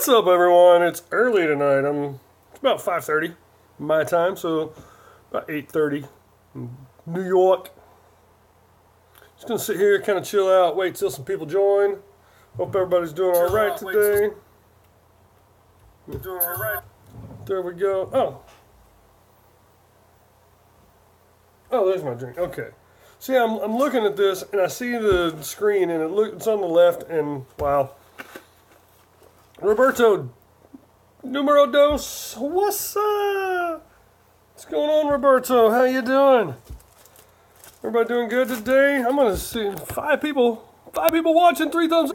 What's up, everyone? It's early tonight. It's about 5:30 my time, so about 8:30 in New York. Just gonna sit here, kind of chill out, wait till some people join. Hope everybody's doing all right today. Doing all right. There we go. Oh, there's my drink. Okay. See, I'm looking at this and I see the screen and it's on the left and wow. Roberto, numero dos, what's up? What's going on, Roberto? How you doing? Everybody doing good today? I'm gonna see five people watching, 3 thumbs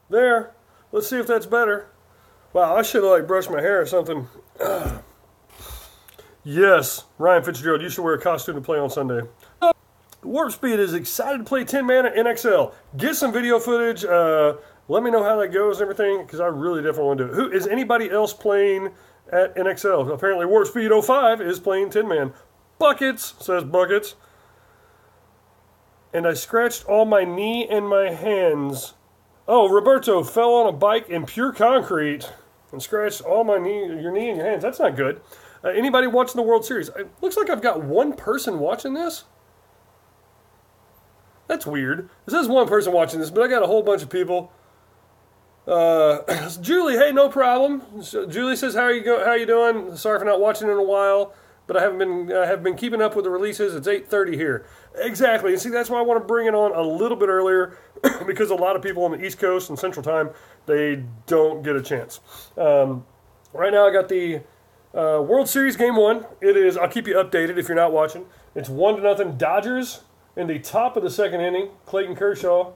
there. Let's see if that's better. Wow, I should have like brushed my hair or something. Yes, Ryan Fitzgerald used to wear a costume to play on Sunday. Warp Speed is excited to play 10-man at NXL. Get some video footage. Let me know how that goes and everything, because I really definitely want to do it. Who is anybody else playing at NXL? Apparently Warp Speed 05 is playing 10-man. Buckets, says Buckets. And I scratched all my knee and my hands. Oh, Roberto fell on a bike in pure concrete and scratched all my your knee and your hands. That's not good. Anybody watching the World Series? It looks like I've got one person watching this. That's weird. It says one person watching this, but I got a whole bunch of people. Julie, hey, no problem. Julie says, how you doing? Sorry for not watching in a while, but I have been keeping up with the releases. It's 8:30 here. Exactly. And see, that's why I want to bring it on a little bit earlier, because a lot of people on the East Coast and Central Time, they don't get a chance. Right now, I got the World Series Game 1. It is. I'll keep you updated if you're not watching. It's 1-0 Dodgers in the top of the second inning. Clayton Kershaw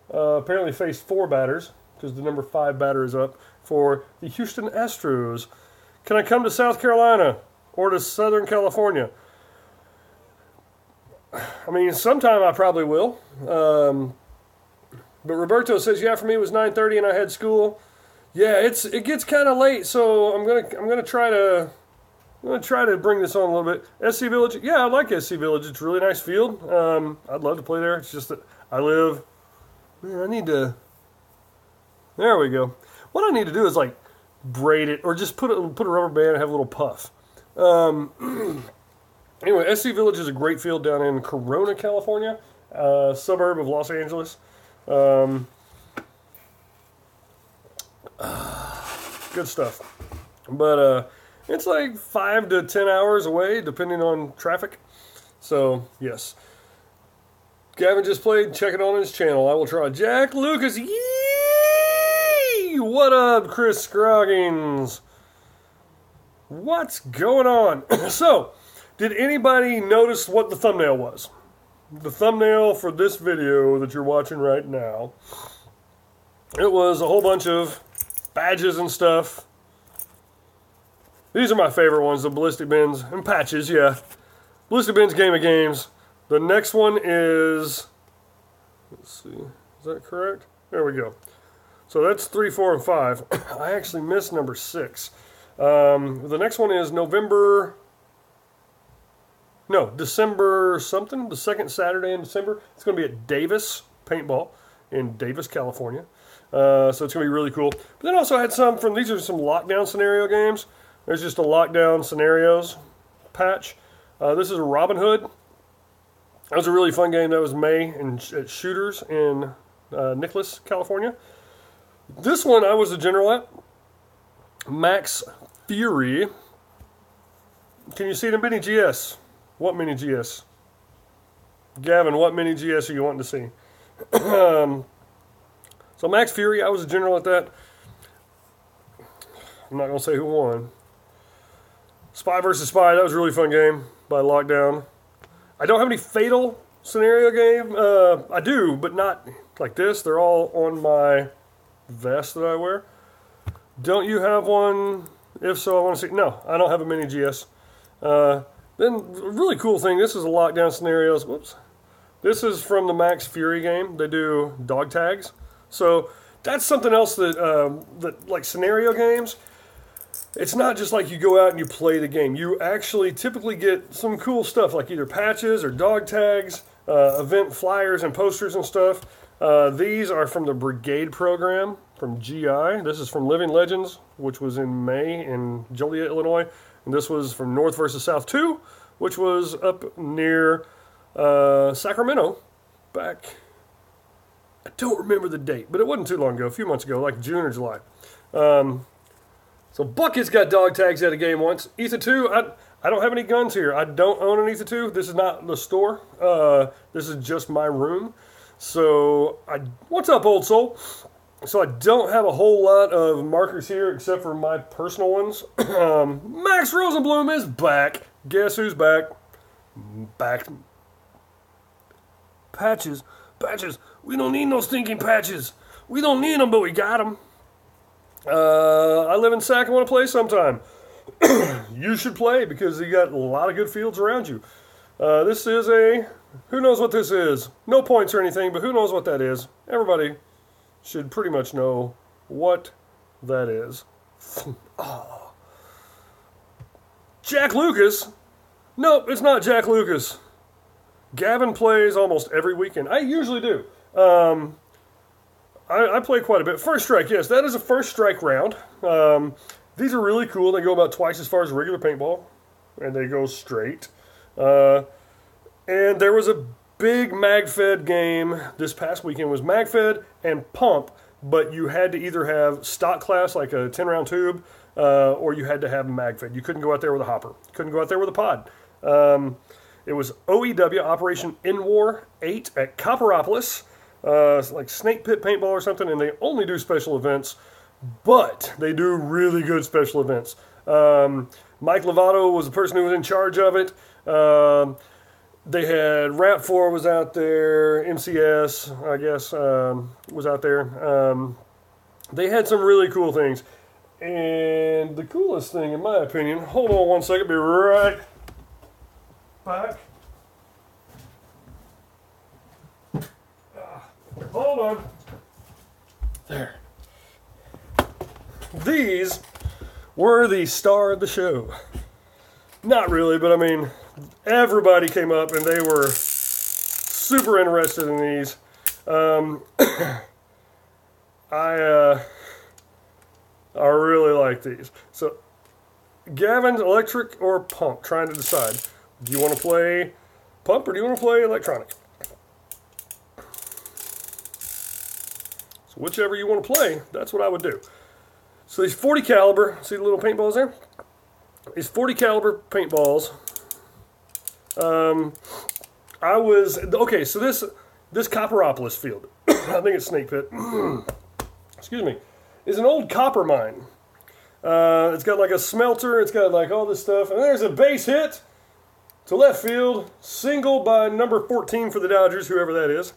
apparently faced 4 batters, because the number 5 batter is up for the Houston Astros. Can I come to South Carolina or to Southern California? I mean, sometime I probably will. But Roberto says, yeah, for me it was 9:30 and I had school. Yeah, it gets kind of late, so I'm gonna try to bring this on a little bit. SC Village, yeah, I like SC Village. It's a really nice field. I'd love to play there. It's just that I live. Man, I need to. There we go. What I need to do is like braid it or just put a rubber band and have a little puff. Anyway, SC Village is a great field down in Corona, California, suburb of Los Angeles. Good stuff. But it's like 5 to 10 hours away, depending on traffic. So, yes. Gavin just played. Check it on his channel. I will try. Jack Lucas. Yee! What up, Chris Scroggins? What's going on? So, did anybody notice what the thumbnail was? The thumbnail for this video that you're watching right now. It was a whole bunch of badges and stuff. These are my favorite ones, the Ballistic Bins and patches, yeah. Ballistic Bins Game of Games. The next one is, let's see, is that correct? There we go. So that's 3, 4, and 5. I actually missed number 6. The next one is December something, the second Saturday in December. It's going to be at Davis Paintball in Davis, California. So it's going to be really cool. But then also had some these are some lockdown scenario games. There's just a lockdown scenarios patch. This is Robin Hood. That was a really fun game. That was May at Shooters in Nicholas, California. This one I was a general at. Max Fury. Can you see the mini GS? What mini GS? Gavin, what mini GS are you wanting to see? So Max Fury, I was a general at that. I'm not going to say who won. Spy vs. Spy, that was a really fun game by Lockdown. I don't have any Fatal scenario game. I do, but not like this. They're all on my vest that I wear. Don't you have one? If so, I want to see. No, I don't have a mini GS. Then, a really cool thing, this is a Lockdown scenarios. Whoops. This is from the Max Fury game. They do dog tags. So, that's something else that like scenario games, it's not just like you go out and you play the game. You actually typically get some cool stuff, like either patches or dog tags, event flyers and posters and stuff. These are from the Brigade program from GI. This is from Living Legends, which was in May in Joliet, Illinois. And this was from North versus South 2, which was up near Sacramento back, I don't remember the date, but it wasn't too long ago, a few months ago, like June or July. So Bucket's got dog tags at a game once. Ether 2, I don't have any guns here. I don't own an Ether 2. This is not the store. This is just my room. So, what's up, old soul? So I don't have a whole lot of markers here except for my personal ones. Max Rosenblum is back. Guess who's back? Back. Patches. Patches. We don't need no stinking patches. We don't need them, but we got them. I live in Sac. I want to play sometime. You should play because you got a lot of good fields around you. This is a... Who knows what this is? No points or anything, but who knows what that is? Everybody should pretty much know what that is. Oh. Jack Lucas? Nope, it's not Jack Lucas. Gavin plays almost every weekend. I usually do. I play quite a bit. First strike, yes, that is a first strike round. These are really cool. They go about twice as far as regular paintball, and they go straight. And there was a big mag-fed game this past weekend. It was mag-fed and pump, but you had to either have stock class, like a 10-round tube, or you had to have mag-fed. You couldn't go out there with a hopper. You couldn't go out there with a pod. It was OEW, Operation InWar 8 at Copperopolis. It's like Snake Pit Paintball or something, and they only do special events, but they do really good special events. Mike Lovato was the person who was in charge of it. They had Rap4 was out there, MCS, I guess, was out there. They had some really cool things. And the coolest thing, in my opinion, hold on one second, be right back. Hold on. There. These were the star of the show. Not really, but I mean, everybody came up and they were super interested in these. I really like these. So, Gavin's electric or pump, trying to decide. Do you want to play pump or do you want to play electronic? So whichever you want to play, that's what I would do. So these 40 caliber, see the little paintballs there? These 40 caliber paintballs. Okay, so this Copperopolis field, I think it's Snake Pit, excuse me, is an old copper mine. It's got like a smelter, it's got like all this stuff, and there's a base hit to left field, single by number 14 for the Dodgers, whoever that is.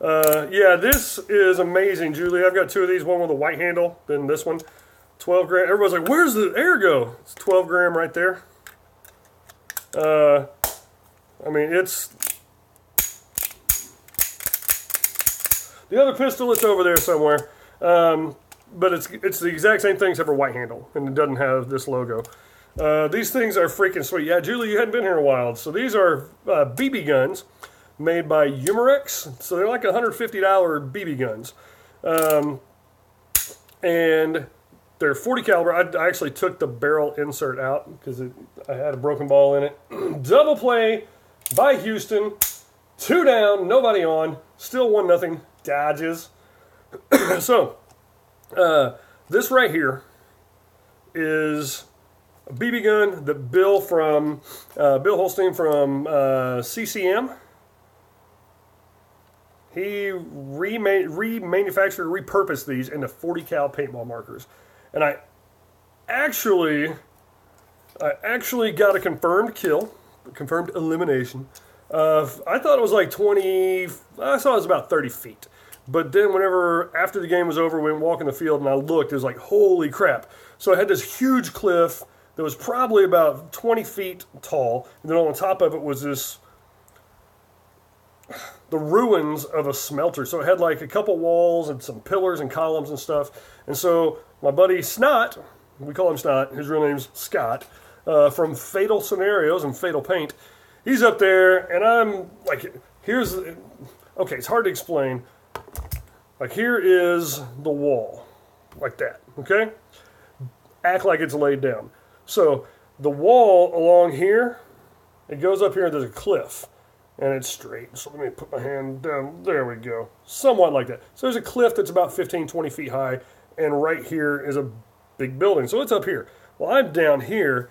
Yeah, this is amazing, Julie. I've got two of these, one with a white handle, then this one. 12 gram. Everybody's like, where's the air go? It's 12 gram right there. I mean, it's... The other pistol, it's over there somewhere. But it's the exact same thing except for white handle, and it doesn't have this logo. These things are freaking sweet. Yeah, Julie, you hadn't been here in a while. So these are BB guns made by Umarex. So they're like $150 BB guns. And they're 40 caliber. I actually took the barrel insert out because I had a broken ball in it. Double play by Houston. 2 down, nobody on. Still 1-0. Dodges. So, this right here is a BB gun that Bill Holstein from CCM, he remanufactured, repurposed these into 40 cal paintball markers. And I actually got a confirmed kill, confirmed elimination. I thought it was like 20, I saw it was about 30 feet. But then after the game was over, we went walking the field and I looked, it was like, holy crap. So I had this huge cliff that was probably about 20 feet tall. And then on top of it was the ruins of a smelter. So it had like a couple walls and some pillars and columns and stuff. And so my buddy Snot, we call him Snot, his real name's Scott, from Fatal Scenarios and Fatal Paint, he's up there and I'm like, okay, it's hard to explain. Like here is the wall, like that, okay? Act like it's laid down. So the wall along here, it goes up here and there's a cliff and it's straight. So let me put my hand down, there we go. Somewhat like that. So there's a cliff that's about 15, 20 feet high and right here is a big building. So it's up here. Well, I'm down here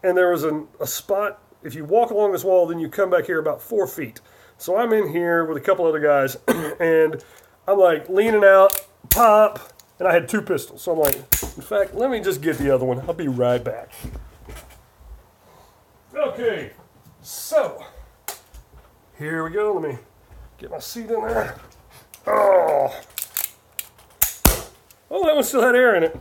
and there was a spot, if you walk along this wall, then you come back here about 4 feet. So I'm in here with a couple other guys and I'm like leaning out, pop, and I had 2 pistols. So I'm like, in fact, let me just get the other one. I'll be right back. Okay, so here we go. Let me get my seat in there. Oh, that one still had air in it.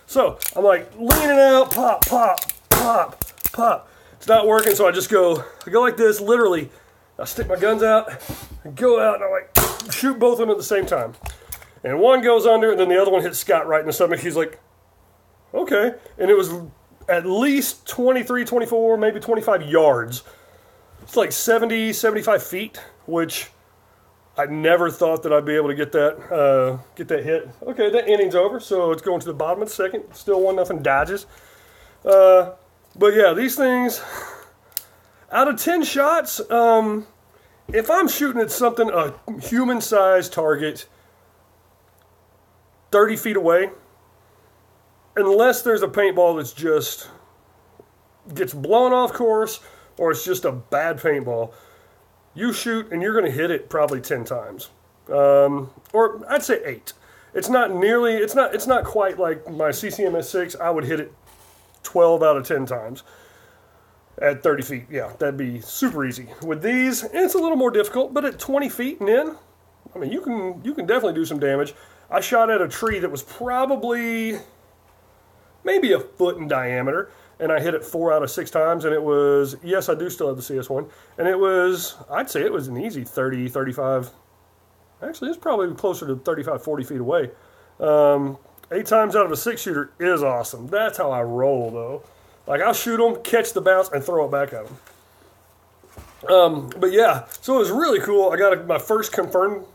So I'm like leaning out, pop, pop, pop, pop. It's not working, so I go like this, literally. I stick my guns out, I go out, and I like shoot both of them at the same time. And one goes under, and then the other one hits Scott right in the stomach. He's like, okay. And it was at least 23, 24, maybe 25 yards. It's like 70, 75 feet, which I never thought that I'd be able to get that hit. Okay, that inning's over, so it's going to the bottom of the second. Still 1-0 Dodgers. But yeah, these things, out of 10 shots, if I'm shooting at something, a human-sized target, 30 feet away, unless there's a paintball that's just gets blown off course or it's just a bad paintball, you shoot and you're going to hit it probably 10 times. Or I'd say 8. It's not quite like my CCMS6. I would hit it 12 out of 10 times at 30 feet. Yeah, that'd be super easy. With these, it's a little more difficult, but at 20 feet and in, I mean, you can definitely do some damage. I shot at a tree that was probably maybe a foot in diameter, and I hit it 4 out of 6 times, and it was, yes, I do still have the CS1, and it was, I'd say it was an easy 30, 35, actually it's probably closer to 35, 40 feet away. 8 times out of a 6-shooter is awesome. That's how I roll, though. Like, I'll shoot them, catch the bounce, and throw it back at them. But yeah, so it was really cool. I got my first confirmed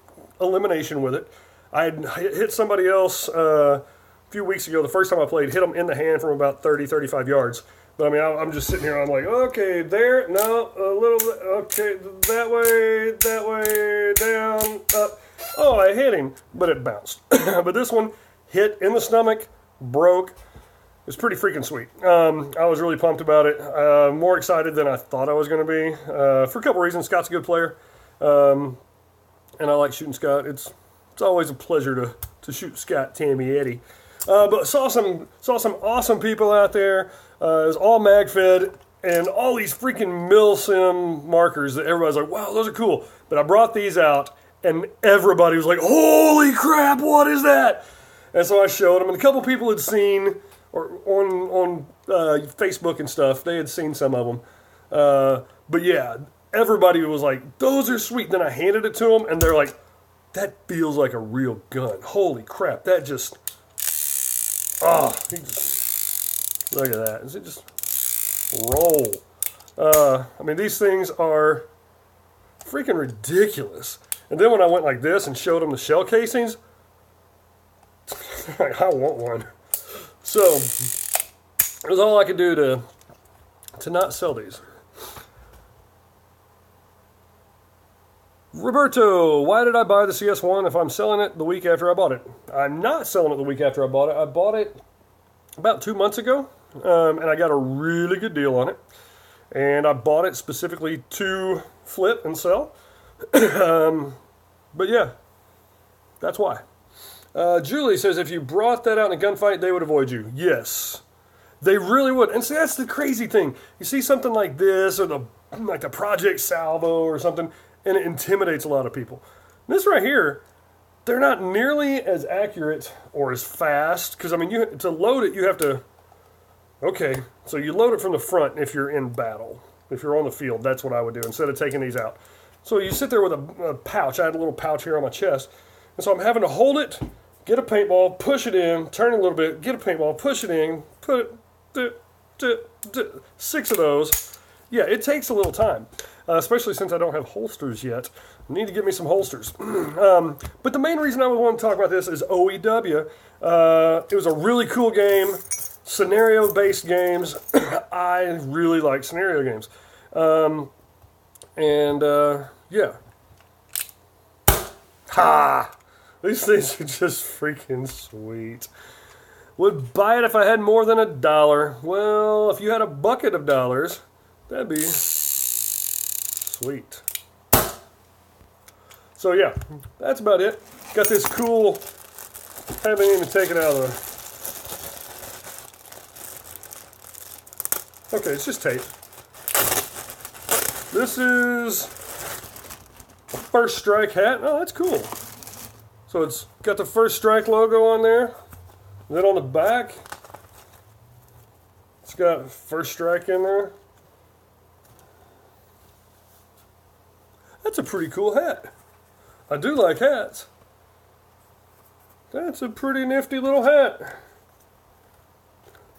elimination with it. I had hit somebody else a few weeks ago, the first time I played, hit them in the hand from about 30, 35 yards. But I mean, I'm just sitting here, I'm like, okay, there, no, a little bit, okay, that way, down, up. Oh, I hit him, but it bounced. But this one hit in the stomach, broke. It was pretty freaking sweet. I was really pumped about it. More excited than I thought I was going to be. For a couple reasons. Scott's a good player. And I like shooting Scott. It's always a pleasure to shoot Scott, Tammy, Eddie. But saw some awesome people out there. It was all mag fed and all these freaking milsim markers that everybody's like, wow, those are cool. But I brought these out and everybody was like, holy crap, what is that? And so I showed them, and a couple people had seen, or on Facebook and stuff, they had seen some of them. But yeah, everybody was like, those are sweet. Then I handed it to them, and they're like, that feels like a real gun. Holy crap, that just, look at that. Does it just roll? I mean, these things are freaking ridiculous. And then when I went like this and showed them the shell casings, I want one. So it was all I could do to not sell these. Roberto, why did I buy the CS1 if I'm selling it the week after I bought it? I'm not selling it the week after I bought it. I bought it about 2 months ago, and I got a really good deal on it. And I bought it specifically to flip and sell. But yeah, that's why. Julie says, if you brought that out in a gunfight, they would avoid you. Yes, they really would. And see, that's the crazy thing. You see something like this, or like the Project Salvo or something, and it intimidates a lot of people. This right here, they're not nearly as accurate or as fast, because I mean, to load it, you have to, okay, so you load it from the front if you're in battle. If you're on the field, that's what I would do, instead of taking these out. So you sit there with a pouch. I had a little pouch here on my chest, and so I'm having to hold it, get a paintball, push it in, turn it a little bit, get a paintball, push it in, put it, 6 of those. Yeah, it takes a little time. especially since I don't have holsters yet. I need to get me some holsters. But the main reason I want to talk about this is OEW. It was a really cool game, scenario-based games. I really like scenario games. Yeah. Ha! These things are just freaking sweet. Would buy it if I had more than $1. Well, if you had a bucket of dollars, that'd be sweet. So yeah, that's about it. Got this cool, haven't even taken it out of the... Okay, it's just tape. This is a First Strike hat. Oh, that's cool. So it's got the First Strike logo on there. Then on the back, it's got First Strike in there. That's a pretty cool hat. I do like hats. That's a pretty nifty little hat.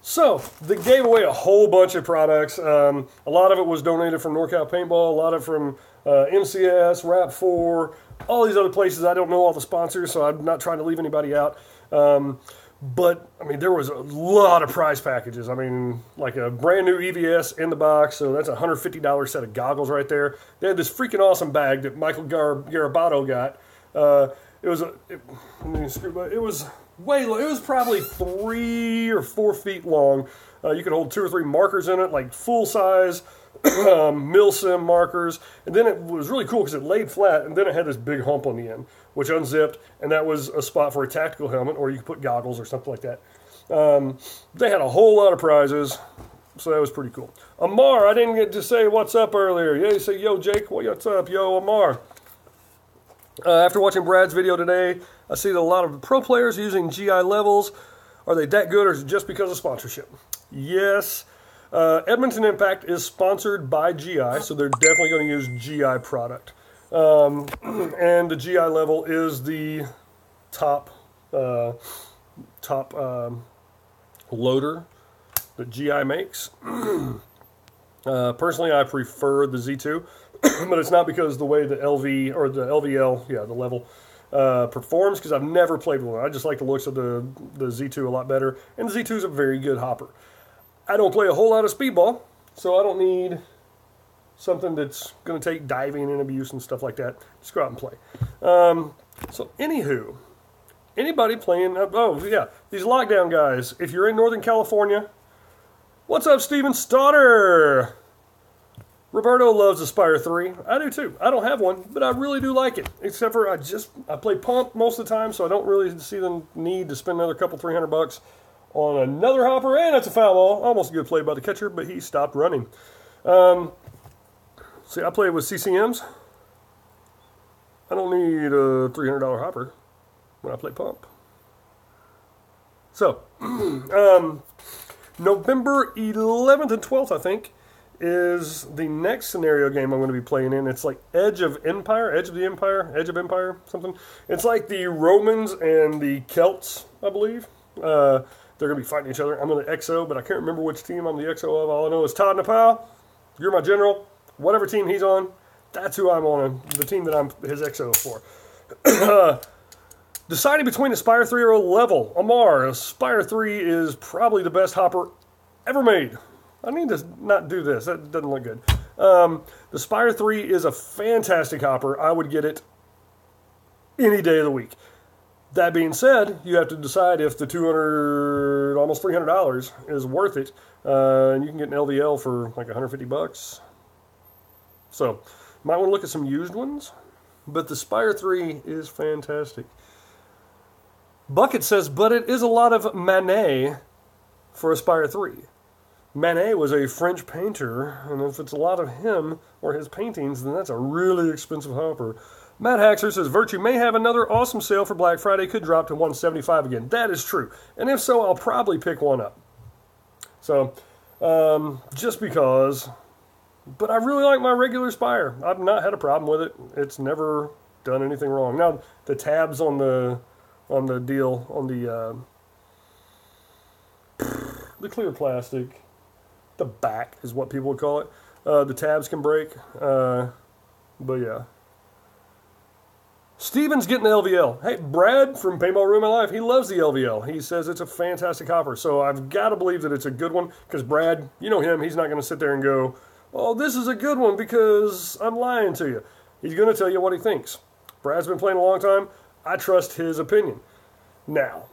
So, they gave away a whole bunch of products. A lot of it was donated from NorCal Paintball, a lot of it from MCS, Rap4, all these other places. I don't know all the sponsors, so I'm not trying to leave anybody out. But, I mean, there was a lot of prize packages. I mean, like a brand new EVS in the box, so that's a $150 set of goggles right there. They had this freaking awesome bag that Michael Garabato got. It was way long. It was probably 3 or 4 feet long. You could hold 2 or 3 markers in it, like full-size Milsim markers. And then it was really cool because it laid flat, and then it had this big hump on the end, which unzipped, and that was a spot for a tactical helmet, or you could put goggles or something like that. They had a whole lot of prizes, so that was pretty cool. Amar, I didn't get to say what's up earlier. Yeah, you say, yo, Jake, what's up? Yo, Amar. After watching Brad's video today, I see that a lot of pro players are using GI levels. Are they that good, or is it just because of sponsorship? Yes. Edmonton Impact is sponsored by GI, so they're definitely going to use GI product. And the GI level is the top loader that GI makes. Personally, I prefer the Z2, but it's not because the way the LV or the LVL, yeah, the level performs, because I've never played with one. I just like the looks of the Z2 a lot better, and the Z2 is a very good hopper. I don't play a whole lot of speedball, so I don't need something that's going to take diving and abuse and stuff like that. Just go out and play. So, anywho, anybody playing... oh, yeah, these lockdown guys. If you're in Northern California, what's up, Steven Stoddard? Roberto loves Aspire 3. I do too. I don't have one, but I really do like it. Except for I play pump most of the time, so I don't really see the need to spend another couple $300 on another hopper, and that's a foul ball. Almost a good play by the catcher, but he stopped running. See, I play with CCMs. I don't need a $300 hopper when I play pump. So, November 11th and 12th, I think, is the next scenario game I'm going to be playing in. It's like Edge of Empire, something. It's like the Romans and the Celts, I believe. They're going to be fighting each other. I'm on the XO, but I can't remember which team I'm the XO of. All I know is Todd Nepal. You're my general. Whatever team he's on, that's who I'm on. The team that I'm his XO for. Deciding between Aspire 3 or a level. Amar, Aspire 3 is probably the best hopper ever made. I need to not do this. That doesn't look good. The Aspire 3 is a fantastic hopper. I would get it any day of the week. That being said, you have to decide if the $200, almost $300 is worth it. And you can get an LVL for like $150. So, you might want to look at some used ones. But the Aspire 3 is fantastic. Bucket says, but it is a lot of Manet for Aspire 3. Manet was a French painter, and if it's a lot of him or his paintings, then that's a really expensive hopper. Matt Haxer says, Virtue may have another awesome sale for Black Friday, could drop to $175 again. That is true. And if so, I'll probably pick one up. So, just because. But I really like my regular Spire. I've not had a problem with it. It's never done anything wrong. Now, the tabs on the deal, on the clear plastic, the back is what people would call it. The tabs can break. But yeah. Steven's getting the LVL. Hey, Brad from Paintball Room of Life, he loves the LVL. He says it's a fantastic hopper. So I've got to believe that it's a good one because Brad, you know him, he's not going to sit there and go, oh, this is a good one because I'm lying to you. He's going to tell you what he thinks. Brad's been playing a long time. I trust his opinion. Now,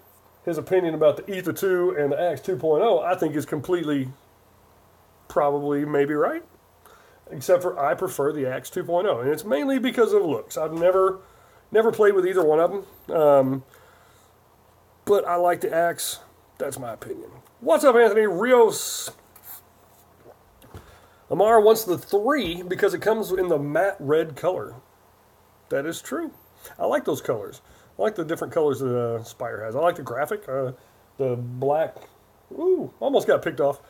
his opinion about the Ether 2 and the Axe 2.0, I think is completely, probably, maybe right. Except for I prefer the Axe 2.0. And it's mainly because of looks. I've never played with either one of them. But I like the Axe. That's my opinion. What's up, Anthony Rios? Amara wants the 3 because it comes in the matte red color. That is true. I like those colors. I like the different colors that Spire has. I like the graphic. The black. Ooh, almost got picked off.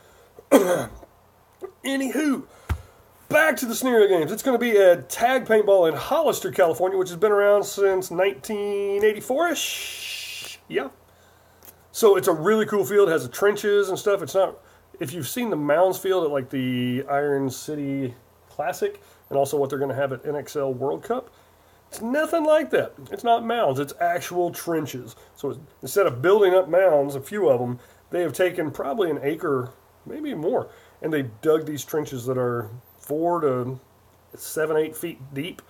Anywho, back to the scenario games. It's going to be at Tag Paintball in Hollister, California, which has been around since 1984-ish. Yeah. So it's a really cool field. It has the trenches and stuff. It's not... If you've seen the Mounds field at like the Iron City Classic and also what they're going to have at NXL World Cup, it's nothing like that. It's not mounds. It's actual trenches. So instead of building up mounds, a few of them, they have taken probably an acre, maybe more, and they dug these trenches that are 4 to 7, 8 feet deep.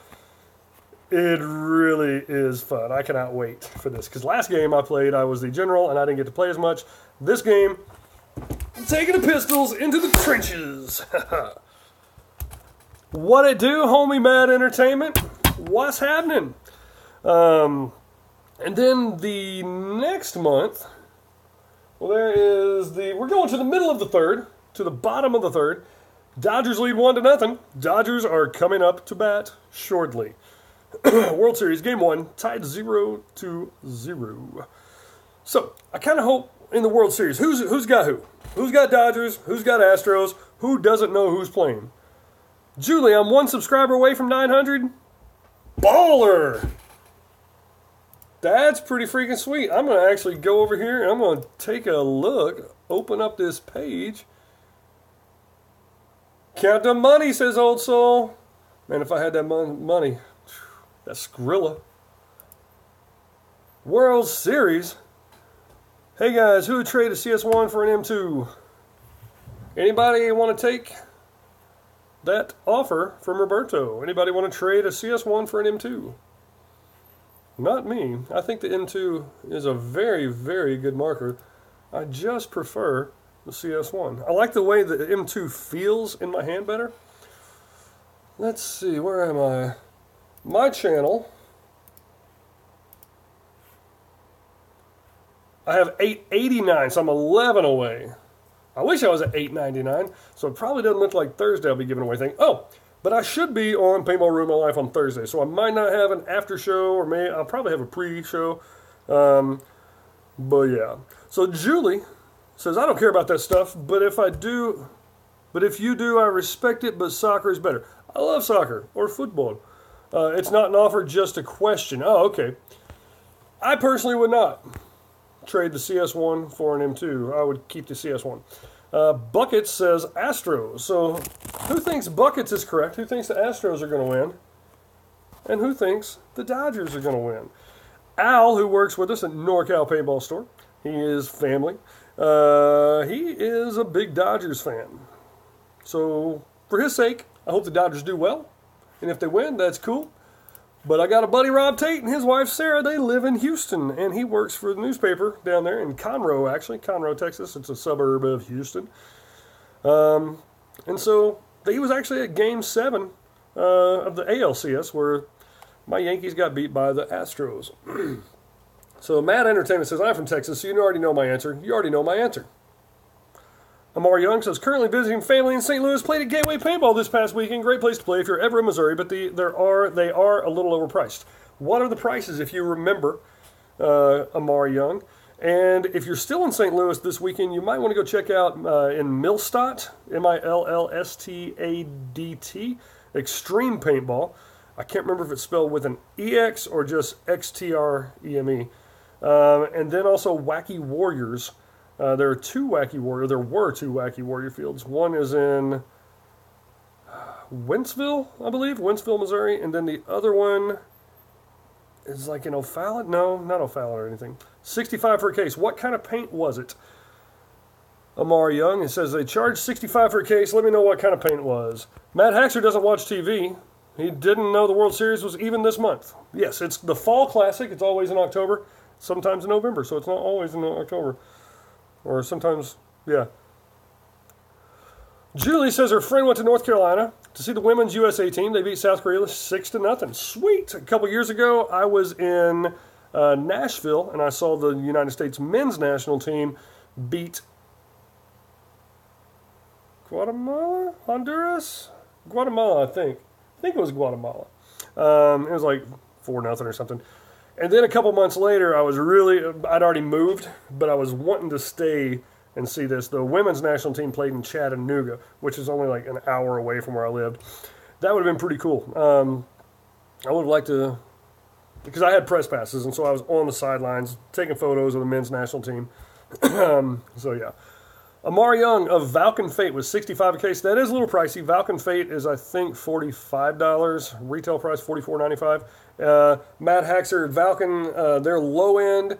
It really is fun. I cannot wait for this because last game I played, I was the general and I didn't get to play as much. This game, I'm taking the pistols into the trenches. What it do, homie Mad Entertainment? What's happening? And then the next month, well, we're going to the middle of the third, to the bottom of the third. Dodgers lead 1-0. Dodgers are coming up to bat shortly. World Series Game 1, tied 0-0. So, I kind of hope in the World Series, who's got who? Who's got Dodgers? Who's got Astros? Who doesn't know who's playing? Julie, I'm 1 subscriber away from 900. Baller! That's pretty freaking sweet. I'm going to actually go over here and I'm going to take a look, open up this page. Count the money, says Old Soul. Man, if I had that money, that's Skrilla. World Series. Hey guys, who would trade a CS1 for an M2? Anybody want to take that offer from Roberto? Anybody want to trade a CS1 for an M2? Not me. I think the M2 is a very, very good marker. I just prefer the CS1. I like the way the M2 feels in my hand better. Let's see, where am I? My channel. I have 889, so I'm 11 away. I wish I was at 899, so it probably doesn't look like Thursday I'll be giving away things. Oh, but I should be on Paintball Room of Life on Thursday, so I might not have an after show, or I'll probably have a pre-show. But yeah. So Julie says, I don't care about that stuff, but if you do, I respect it, but soccer is better. I love soccer, or football. It's not an offer, just a question. Oh, okay. I personally would not trade the CS1 for an M2. I would keep the CS1. Buckets says Astros. So who thinks Buckets is correct? Who thinks the Astros are going to win? And who thinks the Dodgers are going to win? Al, who works with us at NorCal Paintball Store, he is family. He is a big Dodgers fan. So for his sake, I hope the Dodgers do well. And if they win, that's cool. But I got a buddy, Rob Tate, and his wife, Sarah. They live in Houston, and he works for the newspaper down there in Conroe, actually. Conroe, Texas. It's a suburb of Houston. And so he was actually at Game 7 of the ALCS, where my Yankees got beat by the Astros. So Matt Entertainment says, I'm from Texas, so you already know my answer. You already know my answer. Amar Young says, currently visiting family in St. Louis, played at Gateway Paintball this past weekend. Great place to play if you're ever in Missouri, but they are a little overpriced. What are the prices, if you remember, Amar Young? And if you're still in St. Louis this weekend, you might want to go check out in Millstadt, Millstadt, Extreme Paintball. I can't remember if it's spelled with an EX or just XTREME. And then also Wacky Warriors. There were two Wacky Warrior fields. One is in, Wentzville, I believe, Wentzville, Missouri, and then the other one is like in O'Fallon. No, not O'Fallon or anything. 65 for a case. What kind of paint was it? Amar Young, it says they charged 65 for a case. Let me know what kind of paint it was. Matt Haxer doesn't watch TV. He didn't know the World Series was even this month. Yes, it's the Fall Classic. It's always in October, sometimes in November, so it's not always in October. Or sometimes, yeah. Julie says her friend went to North Carolina to see the women's USA team. They beat South Korea 6-0. Sweet. A couple years ago, I was in Nashville, and I saw the United States men's national team beat Guatemala? Honduras? Guatemala, I think. I think it was Guatemala. It was like 4-0 or something. And then a couple months later, I'd already moved, but I was wanting to stay and see this. The women's national team played in Chattanooga, which is only like an hour away from where I lived. That would have been pretty cool. I would have liked to, because I had press passes, and so I was on the sidelines taking photos of the men's national team. So yeah. Amar Young of Valken Fate was 65 a case. That is a little pricey. Valken Fate is, I think, $45. Retail price, $44.95. Matt Haxer, Valken, their low end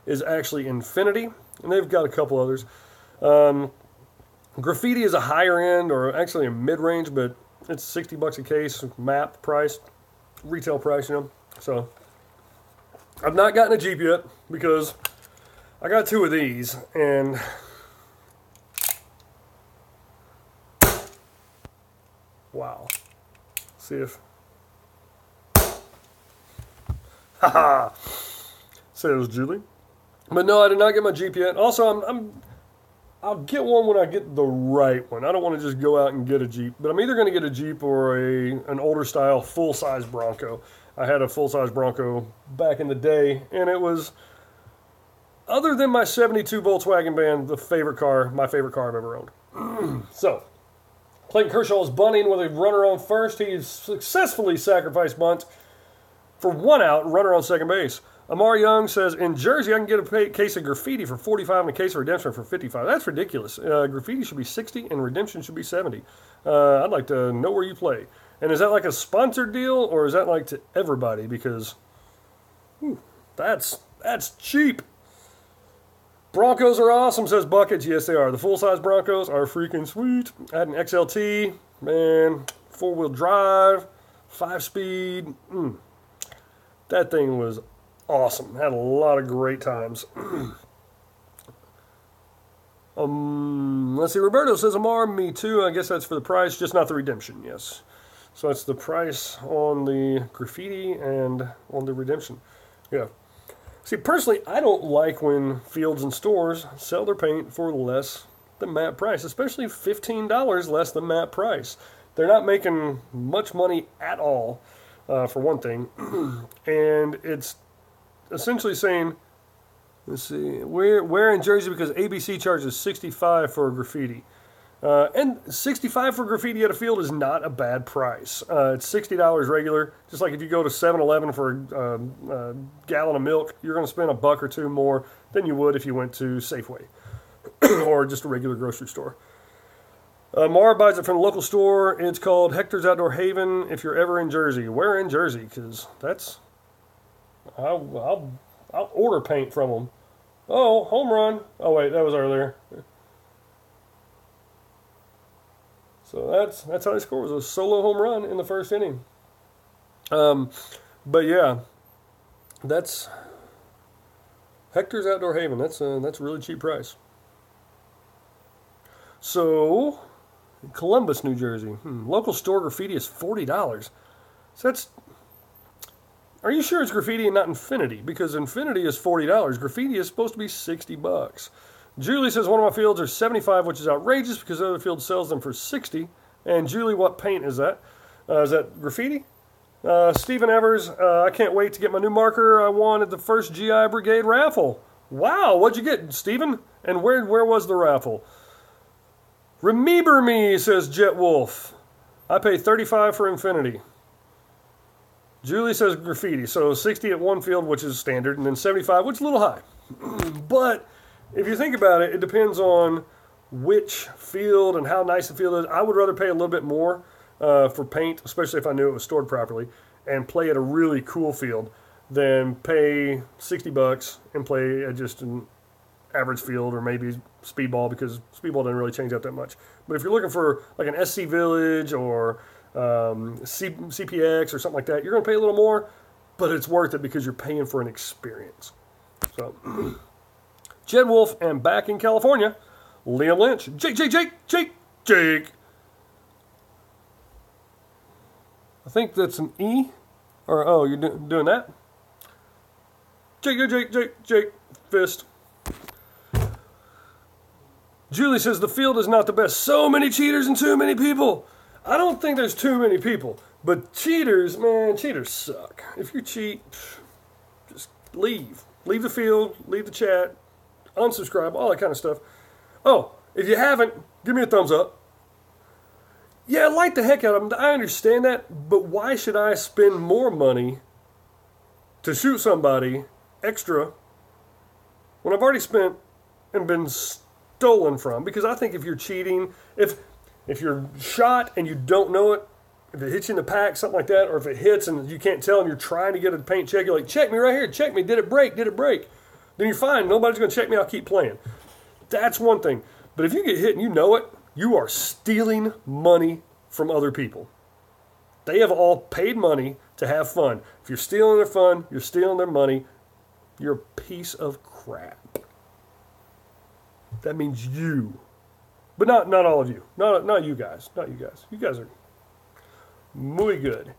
is actually Infinity, and they've got a couple others. Graffiti is a higher end, or actually a mid-range, but it's $60 a case. Map price, retail price, you know. So I've not gotten a Jeep yet because I got two of these, and wow. See if. Haha. Says Julie. But no, I did not get my Jeep yet. Also, I'll get one when I get the right one. I don't want to just go out and get a Jeep. But I'm either going to get a Jeep or an older style full-size Bronco. I had a full-size Bronco back in the day, and it was, other than my 72 Volkswagen Band, my favorite car I've ever owned. So, Clayton Kershaw is bunting with a runner on first. He successfully sacrificed bunt for one out, runner on second base. Amar Young says, in Jersey, I can get a case of graffiti for $45 and a case of redemption for $55. That's ridiculous. Graffiti should be $60 and redemption should be $70. I'd like to know where you play. And is that like a sponsored deal, or is that like to everybody? Because that's cheap. Broncos are awesome, says Buckets. Yes, they are. The full-size Broncos are freaking sweet. I had an XLT, man, 4-wheel drive, 5-speed. That thing was awesome. Had a lot of great times. Let's see. Roberto says, Amar, me too. I guess that's for the price, just not the redemption. Yes. So that's the price on the graffiti and on the redemption. Yeah. See, personally, I don't like when fields and stores sell their paint for less than MAP price, especially $15 less than MAP price. They're not making much money at all, for one thing. And it's essentially saying, let's see, we're in Jersey because ABC charges $65 for graffiti. And $65 for graffiti at a field is not a bad price. It's $60 regular. Just like if you go to 7-Eleven for a gallon of milk, you're going to spend $1 or $2 more than you would if you went to Safeway or just a regular grocery store. Mara buys it from the local store. It's called Hector's Outdoor Haven. If you're ever in Jersey, where in Jersey? Because that's, I'll order paint from them. Oh, home run. Oh wait, that was earlier. So that's how they score. It was a solo home run in the first inning. But yeah, that's Hector's Outdoor Haven. That's a really cheap price. So Columbus, New Jersey. Local store graffiti is $40. So that's. Are you sure it's graffiti and not Infinity? Because Infinity is $40. Graffiti is supposed to be $60. Julie says one of my fields are $75, which is outrageous because the other field sells them for $60. And Julie, what paint is that? Is that graffiti? Stephen Evers, I can't wait to get my new marker. I won at the first GI Brigade raffle. Wow, what'd you get, Stephen? And where was the raffle? Remember me, says Jet Wolf. I pay $35 for Infinity. Julie says graffiti, so 60 at one field, which is standard, and then 75, which is a little high. But if you think about it, it depends on which field and how nice the field is. I would rather pay a little bit more for paint, especially if I knew it was stored properly, and play at a really cool field than pay $60 and play at just an average field or maybe speedball, because speedball doesn't really change up that much. But if you're looking for like an SC Village or CPX or something like that, you're going to pay a little more, but it's worth it because you're paying for an experience. So, Jed Wolf, and back in California, Liam Lynch. Jake. I think that's an E. Or, oh, you're doing that? Jake, fist. Julie says the field is not the best. So many cheaters and too many people. I don't think there's too many people. But cheaters, man, cheaters suck. If you cheat, just leave. Leave the field, leave the chat, unsubscribe, all that kind of stuff. Oh, if you haven't, give me a thumbs up. Yeah, I like the heck out of them. I understand that, but why should I spend more money to shoot somebody extra when I've already spent and been stolen from? Because I think if you're cheating, if you're shot and you don't know it, if it hits you in the pack, something like that, or if it hits and you can't tell and you're trying to get a paint check, you're like, check me right here, check me, did it break? Then you're fine, nobody's going to check me, I'll keep playing. That's one thing. But if you get hit and you know it, you are stealing money from other people. They have all paid money to have fun. If you're stealing their fun, you're stealing their money, you're a piece of crap. That means you. But not all of you. Not you guys. Not you guys. You guys are muy good.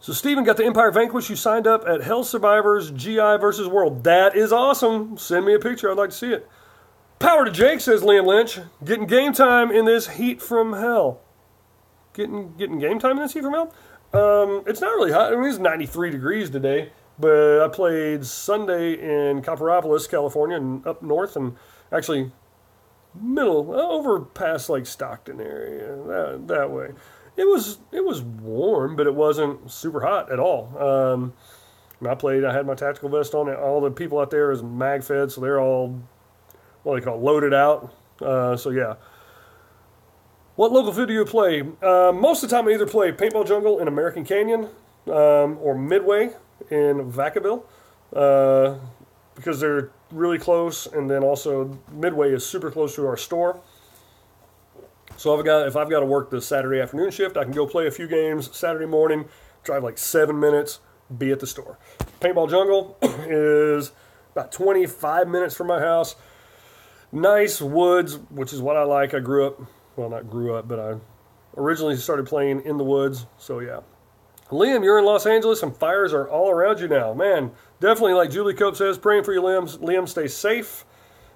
So Steven got the Empire Vanquish. You signed up at Hell Survivors GI versus World. That is awesome. Send me a picture. I'd like to see it. Power to Jake, says Liam Lynch. Getting game time in this heat from hell. Getting game time in this heat from hell? It's not really hot. I mean, it's 93 degrees today. But I played Sunday in Copperopolis, California, and up north, and actually over past like Stockton area, that way. It was warm, but it wasn't super hot at all. I had my tactical vest on. All the people out there is mag fed, so they're all what they call loaded out. So yeah. What local field do you play? Most of the time I either play Paintball Jungle in American Canyon or Midway in Vacaville because they're really close, and then also Midway is super close to our store. So if I've got to work the Saturday afternoon shift, I can go play a few games Saturday morning, drive like 7 minutes, be at the store. Paintball Jungle is about 25 minutes from my house. Nice woods, which is what I like. I not grew up, but I originally started playing in the woods, so yeah. Liam, you're in Los Angeles and fires are all around you now. Man, definitely, like Julie Cope says, praying for you, Liam. Liam, stay safe.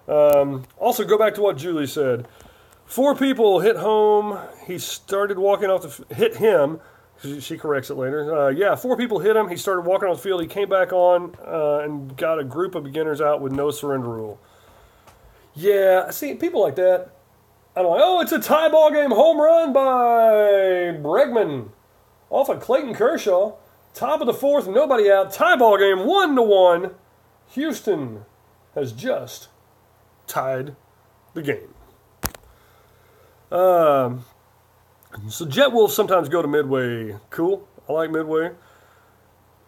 Also, go back to what Julie said. 4 people hit home. He started walking off hit him. She corrects it later. 4 people hit him. He started walking off the field. He came back on and got a group of beginners out with no surrender rule. Yeah, see, people like that. I'm like, oh, it's a tie ball game home run by Bregman off of Clayton Kershaw. Top of the 4th, nobody out. Tie ball game 1-1. Houston has just tied the game. So Jet Wolves sometimes go to Midway. Cool. I like Midway.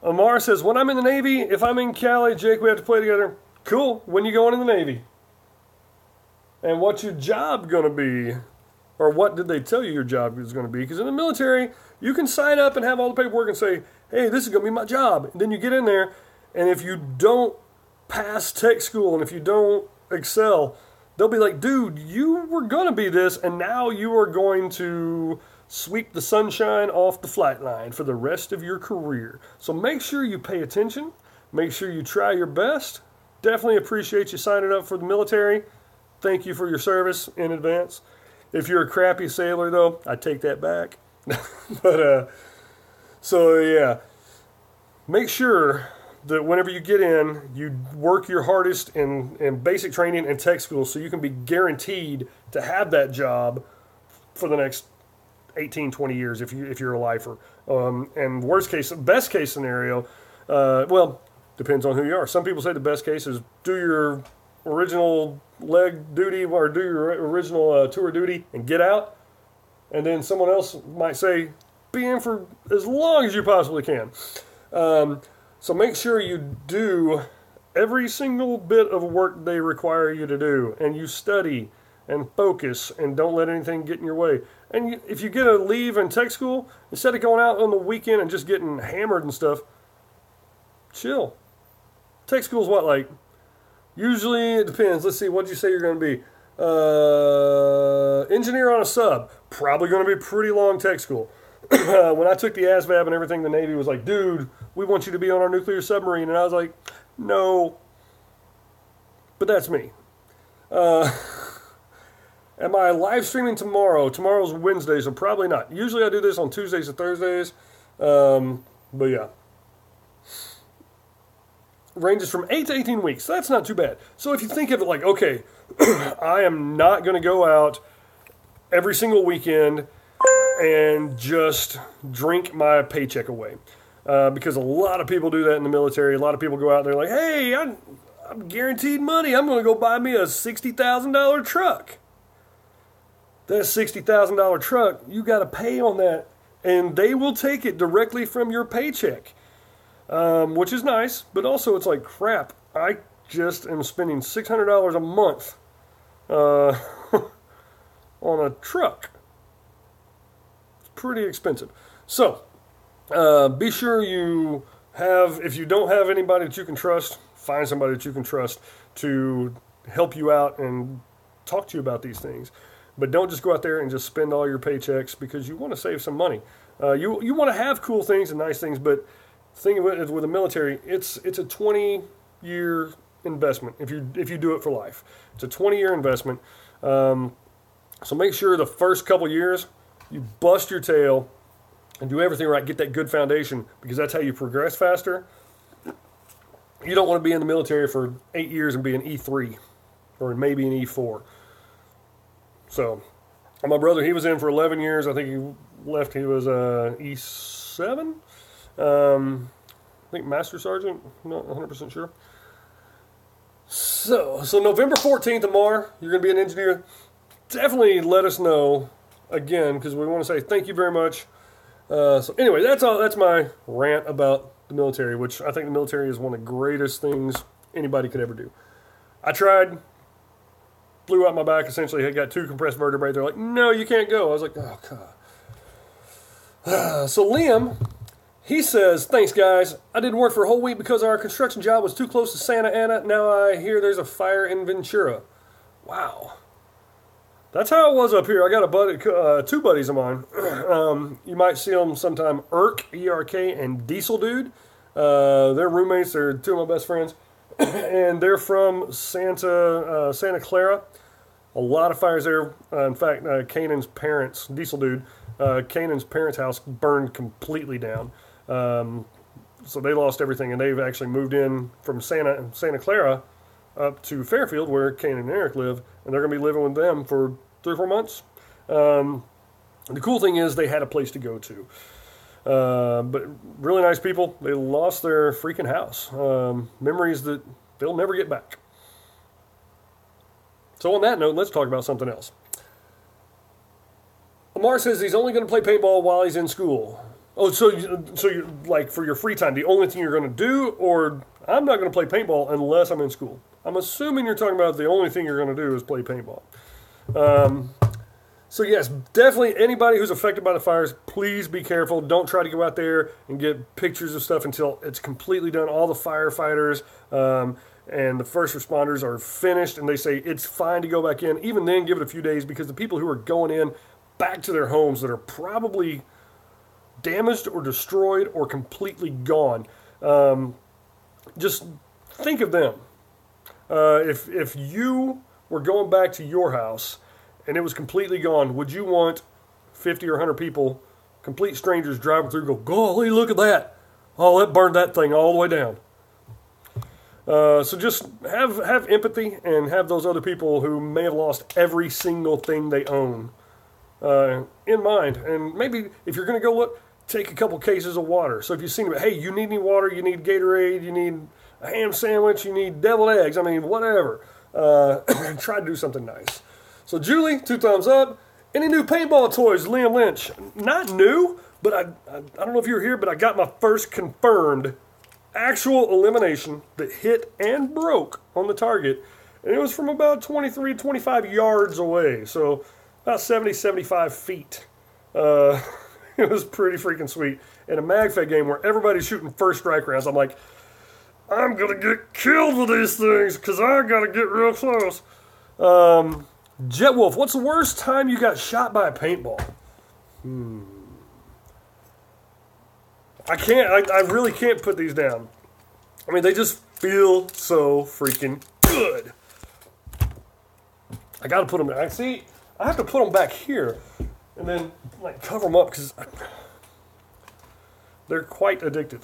Amar says, when I'm in the Navy, if I'm in Cali, Jake, we have to play together. Cool. When you going in the Navy? And what's your job going to be? Or what did they tell you your job is going to be? Because in the military, you can sign up and have all the paperwork and say, hey, this is going to be my job. And then you get in there, and if you don't pass tech school and if you don't excel, they'll be like, dude, you were going to be this, and now you are going to sweep the sunshine off the flight line for the rest of your career. So make sure you pay attention. Make sure you try your best. Definitely appreciate you signing up for the military. Thank you for your service in advance. If you're a crappy sailor, though, I take that back. So yeah, make sure that whenever you get in, you work your hardest in basic training and tech school so you can be guaranteed to have that job for the next 18, 20 years if you're a lifer. And best case scenario, depends on who you are. Some people say the best case is do your original leg duty or do your original tour duty and get out. And then someone else might say, be in for as long as you possibly can. So make sure you do every single bit of work they require you to do, and you study and focus and don't let anything get in your way. And if you get a leave in tech school, instead of going out on the weekend and just getting hammered and stuff, chill. Tech school's what, like, usually it depends. Let's see, what'd you say you're going to be? Engineer on a sub. Probably going to be pretty long tech school. When I took the ASVAB and everything, the Navy was like, dude, we want you to be on our nuclear submarine. And I was like, no. But that's me. Am I live streaming tomorrow? Tomorrow's Wednesday, so probably not. Usually I do this on Tuesdays and Thursdays. But yeah. Ranges from 8 to 18 weeks. That's not too bad. So if you think of it like, okay, I am not going to go out every single weekend and just drink my paycheck away. Because a lot of people do that in the military. A lot of people go out and they're like, hey, I'm guaranteed money. I'm going to go buy me a $60,000 truck. That $60,000 truck, you got to pay on that. And they will take it directly from your paycheck. Which is nice, but also it's like, crap, I just am spending $600 a month on a truck. It's pretty expensive. So, be sure you have, if you don't have anybody that you can trust, find somebody that you can trust to help you out and talk to you about these things. But don't just go out there and just spend all your paychecks, because you want to save some money. You want to have cool things and nice things, but think of it with the military, it's a 20-year investment if you do it for life. It's a 20-year investment. So make sure the first couple years you bust your tail and do everything right. Get that good foundation, because that's how you progress faster. You don't want to be in the military for 8 years and be an E3 or maybe an E4. So my brother, he was in for 11 years. I think he left. He was E7. I think Master Sergeant, not 100% sure. So November 14th tomorrow, you're going to be an engineer. Definitely let us know again, because we want to say thank you very much. So anyway, that's all. That's my rant about the military, which I think the military is one of the greatest things anybody could ever do. I tried, blew out my back, essentially. I got 2 compressed vertebrae. They're like, no, you can't go. I was like, oh, God. So Liam, he says, thanks, guys. I didn't work for a whole week because our construction job was too close to Santa Ana. Now I hear there's a fire in Ventura. Wow. That's how it was up here. I got a buddy, 2 buddies of mine. You might see them sometime, Irk, E-R-K, and Diesel Dude. They're roommates. They're 2 of my best friends. And they're from Santa Clara. A lot of fires there. In fact, Kanan's parents, Diesel Dude, Kanan's parents' house burned completely down. So they lost everything, and they've actually moved in from Santa Clara up to Fairfield, where Kanan and Eric live, and they're going to be living with them for 3 or 4 months. The cool thing is they had a place to go to. But really nice people. They lost their freaking house. Memories that they'll never get back. So on that note, let's talk about something else. Amar says he's only going to play paintball while he's in school. Oh, so you're, like, for your free time, the only thing you're going to do, or I'm not going to play paintball unless I'm in school. I'm assuming you're talking about the only thing you're going to do is play paintball. So yes, definitely anybody who's affected by the fires, please be careful. Don't try to go out there and get pictures of stuff until it's completely done. All the firefighters and the first responders are finished, and they say it's fine to go back in. Even then, give it a few days, because the people who are going in back to their homes that are probably damaged or destroyed or completely gone, just think of them. If you were going back to your house and it was completely gone, would you want 50 or 100 people, complete strangers, driving through, go, golly, look at that. Oh, that burned that thing all the way down. So just have empathy and have those other people who may have lost every single thing they own in mind. And maybe if you're going to go look, take a couple cases of water. So if you see them, hey, you need any water, you need Gatorade, you need a ham sandwich, you need deviled eggs, I mean, whatever. Try to do something nice. So Julie, 2 thumbs up. Any new paintball toys, Liam Lynch? Not new, but I don't know if you were here, but I got my first confirmed actual elimination that hit and broke on the target. And it was from about 23, 25 yards away. So about 70, 75 feet. It was pretty freaking sweet. In a MagFed game where everybody's shooting first strike rounds, I'm like, I'm going to get killed with these things because I got to get real close. Jet Wolf, what's the worst time you got shot by a paintball? I really can't put these down. I mean, they just feel so freaking good. I got to put them back. See, I have to put them back here and then like cover them up because they're quite addictive.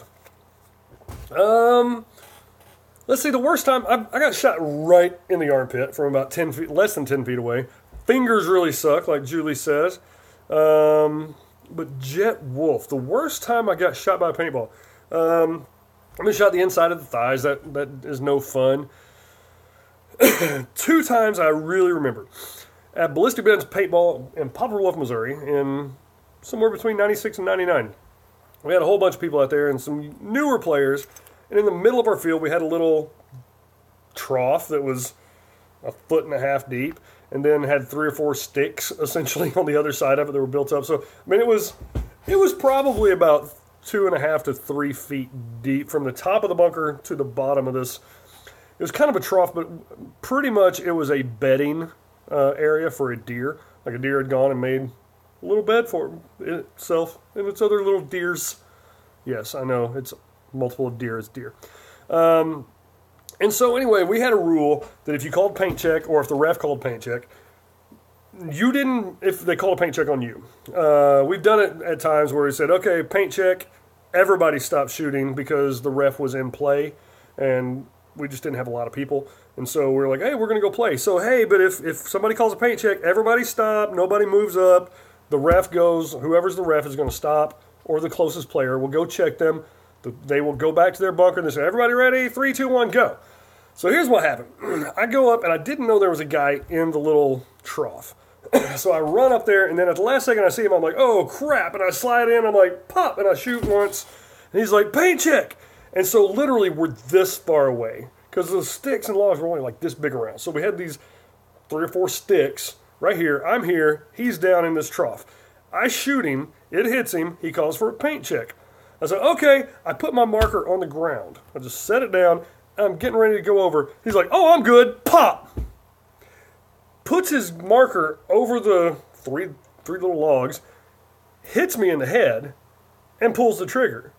Let's see, the worst time, I got shot right in the armpit from about 10 feet, less than 10 feet away. Fingers really suck, like Julie says. But Jet Wolf, the worst time I got shot by a paintball. I've been shot the inside of the thighs. That is no fun. 2 times I really remember. At Ballistic Ben's Paintball in Poplar Bluff, Missouri, in somewhere between 96 and 99. We had a whole bunch of people out there and some newer players. And in the middle of our field, we had a little trough that was 1.5 feet deep, and then had 3 or 4 sticks essentially on the other side of it that were built up. So I mean, it was probably about 2.5 to 3 feet deep from the top of the bunker to the bottom of this. It was kind of a trough, but pretty much it was a bedding area for a deer. Like a deer had gone and made a little bed for itself and its other little deers. Yes, I know it's multiple of deer is deer. And so anyway, we had a rule that if you called paint check or if the ref called paint check, you didn't, if they called a paint check on you. We've done it at times where we said, okay, paint check, everybody stopped shooting because the ref was in play and we just didn't have a lot of people. And so we're like, hey, we're going to go play. So, hey, but if somebody calls a paint check, everybody stop, nobody moves up, the ref goes, whoever's the ref is going to stop, or the closest player will go check them. They will go back to their bunker and they say, everybody ready? 3, 2, 1, go. So here's what happened. I go up and I didn't know there was a guy in the little trough. So I run up there and then at the last second I see him, I'm like, oh crap. And I slide in, I'm like, pop, and I shoot once. And he's like, paint check. And so literally we're this far away because the sticks and logs were only like this big around. So we had these 3 or 4 sticks right here. I'm here. He's down in this trough. I shoot him. It hits him. He calls for a paint check. I said, okay. I put my marker on the ground. I just set it down. I'm getting ready to go over. He's like, oh, I'm good. Pop. Puts his marker over the three little logs, hits me in the head, and pulls the trigger.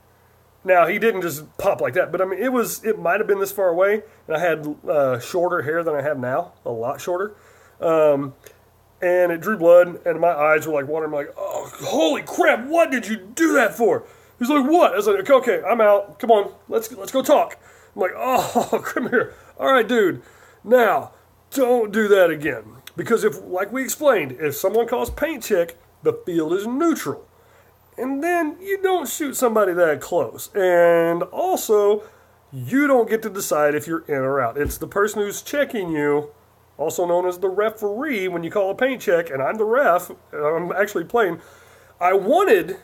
Now, he didn't just pop like that, but I mean, it might have been this far away, and I had shorter hair than I have now, a lot shorter. And it drew blood, and my eyes were like watering. I'm like, oh, holy crap, what did you do that for? He's like, what? I was like, okay, I'm out. Come on, let's go talk. I'm like, oh, come here. All right, dude. Now, don't do that again. Because if, like we explained, if someone calls paint check, the field is neutral. And then you don't shoot somebody that close. And also, you don't get to decide if you're in or out. It's the person who's checking you, also known as the referee, when you call a paint check, and I'm the ref, and I'm actually playing. I wanted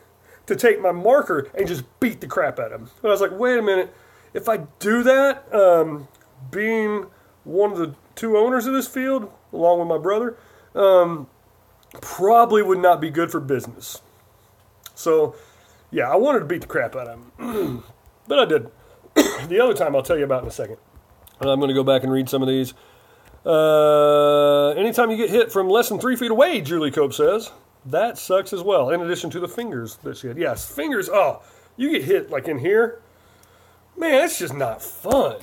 to take my marker and just beat the crap out of him. But I was like, wait a minute. If I do that, being one of the 2 owners of this field, along with my brother, probably would not be good for business. So, yeah, I wanted to beat the crap out of him. But I did. The other time I'll tell you about in a second. I'm going to go back and read some of these. Anytime you get hit from less than 3 feet away, Julie Cope says, that sucks as well, in addition to the fingers that she had. Yes, fingers, oh, you get hit like in here. Man, that's just not fun.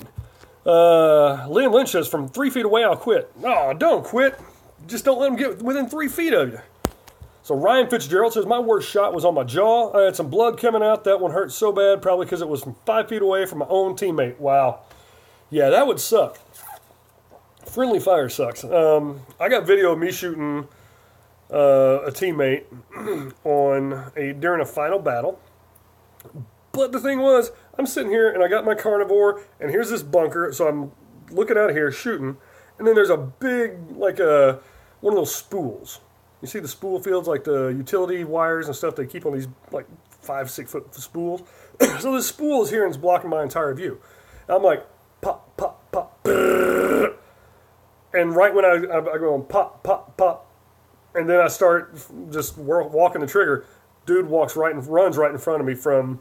Liam Lynch says, from 3 feet away, I'll quit. No, don't quit. Just don't let them get within 3 feet of you. So Ryan Fitzgerald says, my worst shot was on my jaw. I had some blood coming out. That one hurt so bad, probably because it was from 5 feet away from my own teammate. Wow. Yeah, that would suck. Friendly fire sucks. I got video of me shooting a teammate during a final battle. But the thing was, I'm sitting here and I got my carnivore and here's this bunker. So I'm looking out here shooting. And then there's a big, like one of those spools. You see the spool fields, like the utility wires and stuff they keep on these like 5-6 foot spools. So this spool is here and it's blocking my entire view. And I'm like, pop, pop, pop, brrr. And right when I go on pop, pop, pop, and then I start just walking the trigger, dude runs right in front of me from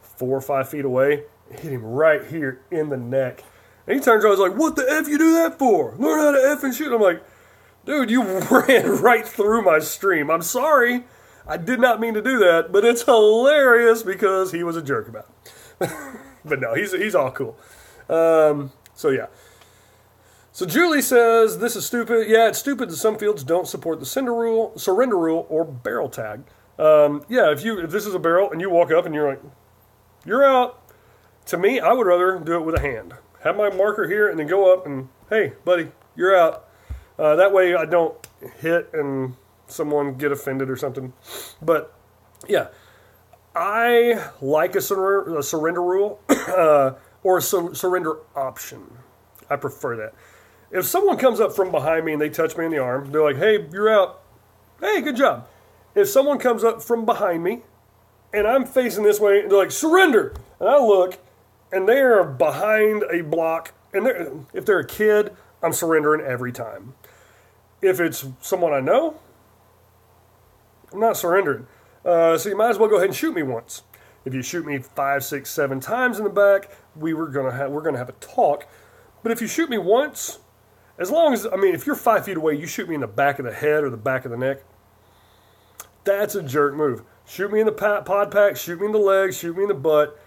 4 or 5 feet away, hit him right here in the neck. And he turns around and is like, what the F you do that for? Learn how to F and shoot. I'm like, dude, you ran right through my stream. I'm sorry. I did not mean to do that, but it's hilarious because he was a jerk about it. But no, he's all cool. So yeah. So Julie says, this is stupid. Yeah, it's stupid that some fields don't support the surrender rule, or barrel tag. Yeah, if this is a barrel and you walk up and you're like, you're out. To me, I would rather do it with a hand. Have my marker here and then go up and, hey, buddy, you're out. That way I don't hit and someone get offended or something. But, yeah, I like a surrender rule or a surrender option. I prefer that. If someone comes up from behind me and they touch me in the arm, they're like, hey, you're out. Hey, good job. If someone comes up from behind me and I'm facing this way and they're like, surrender. And I look and they are behind a block. And if they're a kid, I'm surrendering every time. If it's someone I know, I'm not surrendering. So you might as well go ahead and shoot me once. If you shoot me 5, 6, 7 times in the back, we're gonna have a talk. But if you shoot me once, as long as, if you're 5 feet away, you shoot me in the back of the head or the back of the neck, that's a jerk move. Shoot me in the pod pack, shoot me in the legs, shoot me in the butt.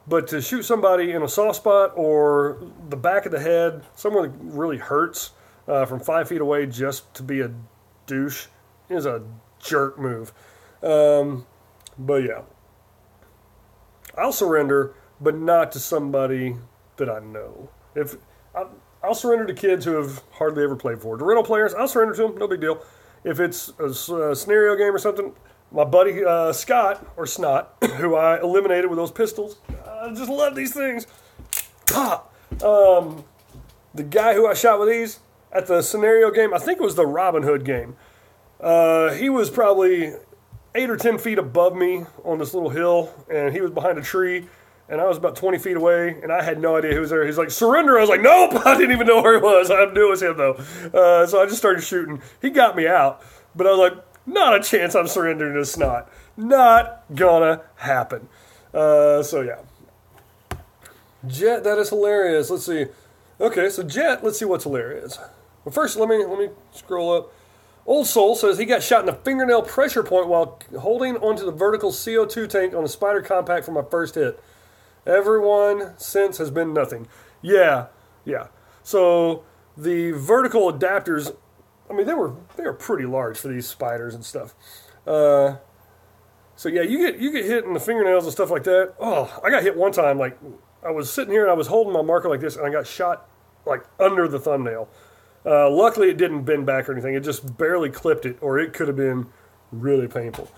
But to shoot somebody in a soft spot or the back of the head, somewhere that really hurts, from 5 feet away just to be a douche is a jerk move. But yeah. I'll surrender, but not to somebody that I know. I'll surrender to kids who have hardly ever played before. To rental players, I'll surrender to them, no big deal. If it's a scenario game or something, my buddy Scott, or Snot, who I eliminated with those pistols, I just love these things. Pop! The guy who I shot with these at the scenario game, I think it was the Robin Hood game, he was probably 8 or 10 feet above me on this little hill, and he was behind a tree, and I was about 20 feet away, and I had no idea who was there. He's like, surrender. I was like, nope, I didn't even know where he was. I knew it was him, though. So I just started shooting. He got me out, but I was like, not a chance I'm surrendering to Snot. Not gonna happen. So, yeah. Jet, that is hilarious. Let's see. Okay, so Jet, let's see what's hilarious. Well, first, let me scroll up. Old Soul says he got shot in the fingernail pressure point while holding onto the vertical CO2 tank on a Spider Compact for my first hit. Everyone since has been nothing. Yeah. So the vertical adapters, they were pretty large for these spiders and stuff. So yeah, you get hit in the fingernails and stuff like that. Oh, I got hit one time. Like I was sitting here and I was holding my marker like this, and I got shot like under the thumbnail. Luckily, it didn't bend back or anything. It just barely clipped it, or it could have been really painful.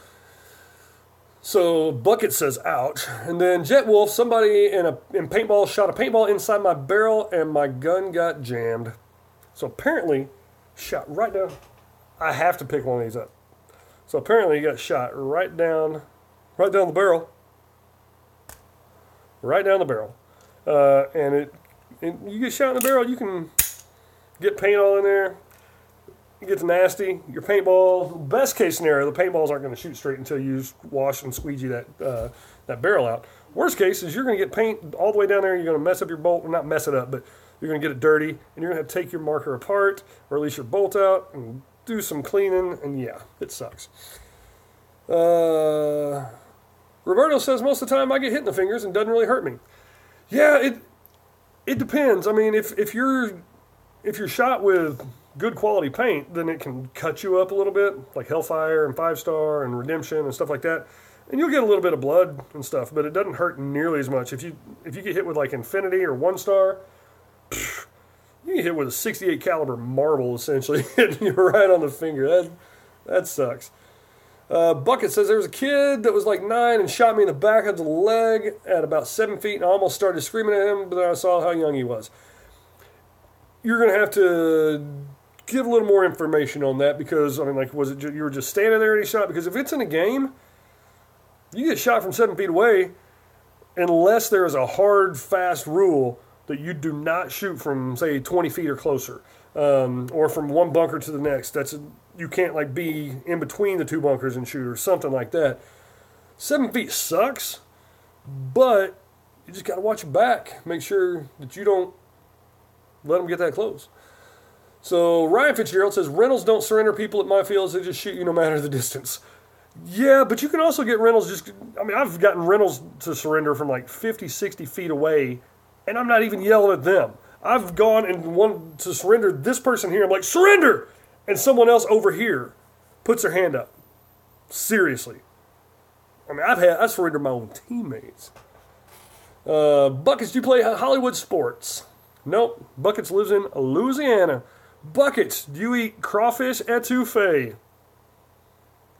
So Bucket says, ouch. And then Jet Wolf, somebody in paintball shot a paintball inside my barrel, and my gun got jammed. So apparently, shot right down. I have to pick one of these up. So apparently, he got shot right down the barrel. Right down the barrel. And you get shot in the barrel, you can get paint all in there. It gets nasty. Your paintball, best case scenario, the paintballs aren't going to shoot straight until you wash and squeegee that barrel out. Worst case is you're going to get paint all the way down there. You're going to mess up your bolt. Well, not mess it up, but you're going to get it dirty. And you're going to have to take your marker apart, or at least your bolt out, and do some cleaning. And yeah, it sucks. Roberto says most of the time I get hit in the fingers and it doesn't really hurt me. Yeah, it depends. If you're shot with good quality paint, then it can cut you up a little bit, like Hellfire and 5-Star and Redemption and stuff like that. And you'll get a little bit of blood and stuff, but it doesn't hurt nearly as much. If you get hit with like Infinity or 1-Star, you get hit with a 68 caliber marble essentially hitting you right on the finger. That sucks. Bucket says there was a kid that was like 9 and shot me in the back of the leg at about 7 feet, and I almost started screaming at him, but then I saw how young he was. You're going to have to give a little more information on that because, I mean, like, was it you were just standing there and he shot? Because if it's in a game, you get shot from 7 feet away unless there is a hard, fast rule that you do not shoot from, say, 20 feet or closer, or from one bunker to the next. You can't, like, be in between the 2 bunkers and shoot or something like that. 7 feet sucks, but you just got to watch your back. Make sure that you don't let them get that close. So Ryan Fitzgerald says, rentals don't surrender people at my fields. They just shoot you no matter the distance. Yeah, but you can also get rentals I've gotten rentals to surrender from like 50, 60 feet away, and I'm not even yelling at them. I've gone and wanted to surrender this person here. I'm like, surrender! And someone else over here puts their hand up. Seriously. I mean, I've surrendered my own teammates. Buckets, do you play Hollywood sports? Nope. Buckets lives in Louisiana. Buckets, do you eat crawfish etouffee?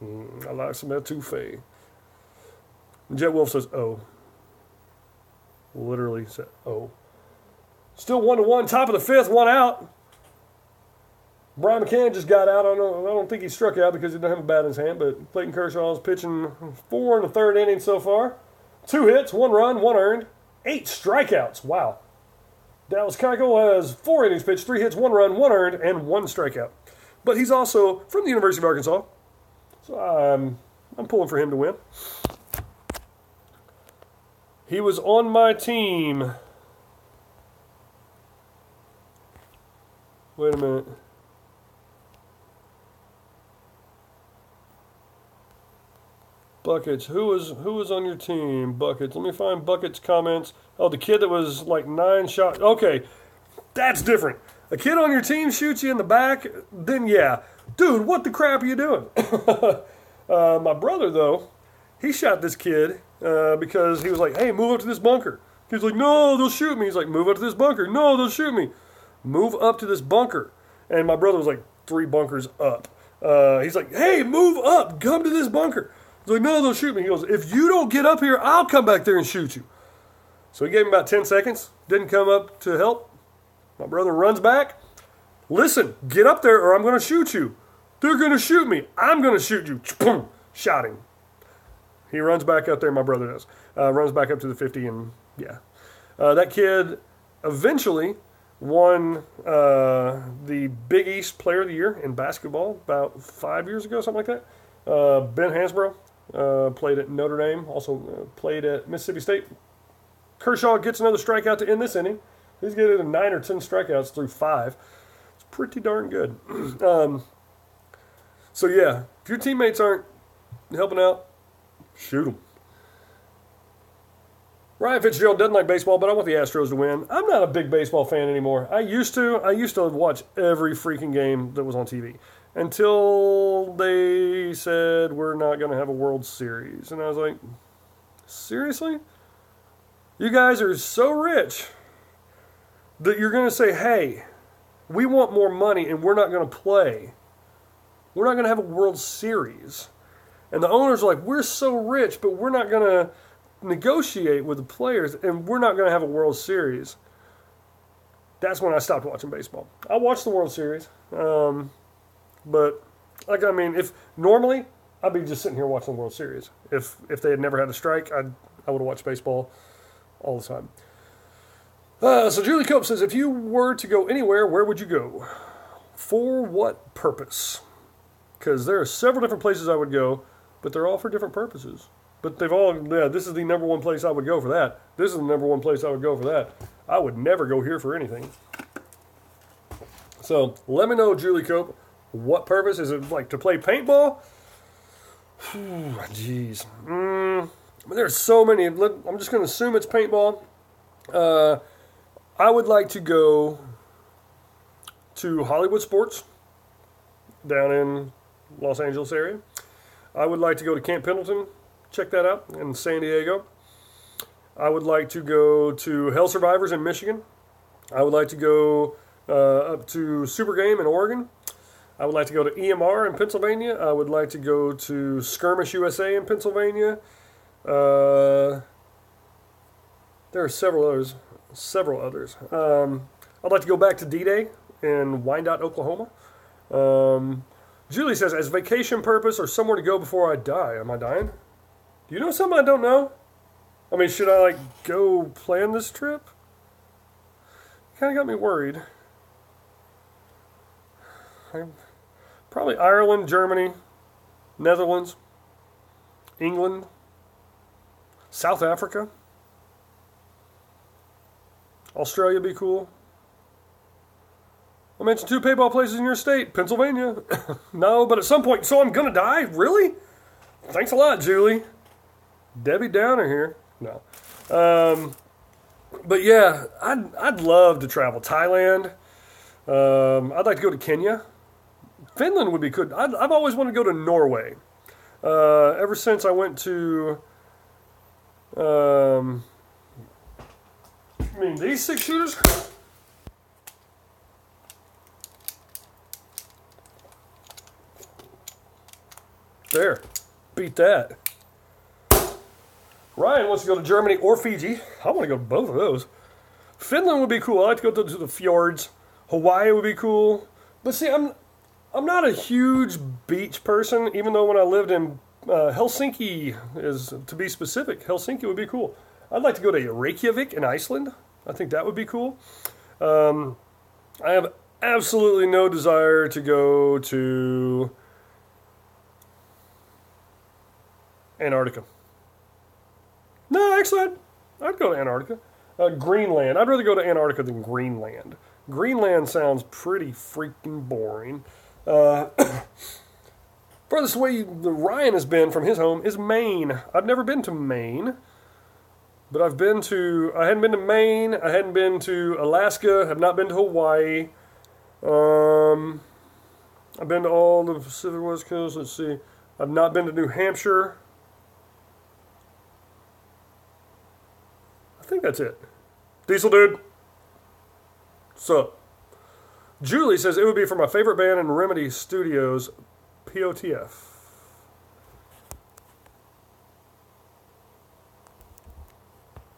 I like some etouffee. Jet Wolf says, oh. Literally said, oh. Still 1-1, top of the 5th, 1 out. Brian McCann just got out. I don't think he struck out because he doesn't have a bat in his hand, but Clayton Kershaw's pitching 4 in the 3rd inning so far. 2 hits, 1 run, 1 earned, 8 strikeouts. Wow. Dallas Keuchel has 4 innings pitched, 3 hits, 1 run, 1 earned, and 1 strikeout. But he's also from the University of Arkansas, so I'm pulling for him to win. He was on my team. Wait a minute. Buckets. Who was on your team? Buckets. Let me find Buckets' comments. Oh, the kid that was like 9 shots. Okay, that's different. A kid on your team shoots you in the back, then yeah. Dude, what the crap are you doing? My brother, though, he shot this kid because he was like, hey, move up to this bunker. He's like, no, they'll shoot me. He's like, move up to this bunker. No, they'll shoot me. Move up to this bunker. And my brother was like 3 bunkers up. He's like, hey, move up. Come to this bunker. He's like, no, they'll shoot me. He goes, if you don't get up here, I'll come back there and shoot you. So he gave him about 10 seconds. Didn't come up to help. My brother runs back. Listen, get up there or I'm going to shoot you. They're going to shoot me. I'm going to shoot you. Boom. Shot him. He runs back up there, my brother does. Runs back up to the 50 and yeah. That kid eventually won the Big East Player of the Year in basketball about 5 years ago, something like that. Ben Hansbrough played at Notre Dame, also played at Mississippi State. Kershaw gets another strikeout to end this inning. He's getting 9 or 10 strikeouts through 5. It's pretty darn good. So yeah, if your teammates aren't helping out, shoot them. Ryan Fitzgerald doesn't like baseball, but I want the Astros to win. I'm not a big baseball fan anymore. I used to watch every freaking game that was on TV until they said we're not going to have a World Series. And I was like, seriously? You guys are so rich that you're going to say, hey, we want more money and we're not going to play. We're not going to have a World Series. And the owners are like, we're so rich, but we're not going to negotiate with the players and we're not going to have a World Series. That's when I stopped watching baseball. I watched the World Series. But, like, I mean, if normally I'd be just sitting here watching the World Series. If they had never had a strike, I would have watched baseball all the time. So Julie Cope says, if you were to go anywhere, where would you go? For what purpose? Because there are several different places I would go, but they're all for different purposes. But they've all, yeah, this is the number one place I would go for that. This is the number one place I would go for that. I would never go here for anything. So let me know, Julie Cope, what purpose? Is it like to play paintball? Jeez. There's so many. I'm just going to assume it's paintball. I would like to go to Hollywood Sports down in Los Angeles area. I would like to go to Camp Pendleton, check that out, in San Diego. I would like to go to Hell Survivors in Michigan. I would like to go up to Super Game in Oregon. I would like to go to EMR in Pennsylvania. I would like to go to Skirmish USA in Pennsylvania. There are several others. I'd like to go back to D-Day in Wyandotte, Oklahoma. Julie says, as vacation purpose or somewhere to go before I die. Am I dying? Do you know something I don't know? I mean, should I, like, go plan this trip? Kind of got me worried. Probably Ireland, Germany, Netherlands, England, South Africa. Australia would be cool. I mentioned 2 paintball places in your state. Pennsylvania. No, but at some point. So I'm going to die? Really? Thanks a lot, Julie. Debbie Downer here. No. But yeah, I'd love to travel. Thailand. I'd like to go to Kenya. Finland would be good. I've always wanted to go to Norway. Ever since I went to... I mean, these 6-shooters... There. Beat that. Ryan wants to go to Germany or Fiji. I want to go to both of those. Finland would be cool. I like to go to the fjords. Hawaii would be cool. But see, I'm not a huge beach person, even though when I lived in Helsinki, is to be specific, Helsinki would be cool. I'd like to go to Reykjavik in Iceland. I think that would be cool. I have absolutely no desire to go to Antarctica. No, actually, I'd go to Antarctica. Greenland. I'd rather go to Antarctica than Greenland. Greenland sounds pretty freaking boring. Furthest away Ryan has been from his home is Maine. I've never been to Maine, but I hadn't been to Maine. I hadn't been to Alaska. Have not been to Hawaii. I've been to all the Pacific West Coast. Let's see. I've not been to New Hampshire. I think that's it. Diesel Dude. Sup? Julie says it would be for my favorite band in Remedy Studios, POTF.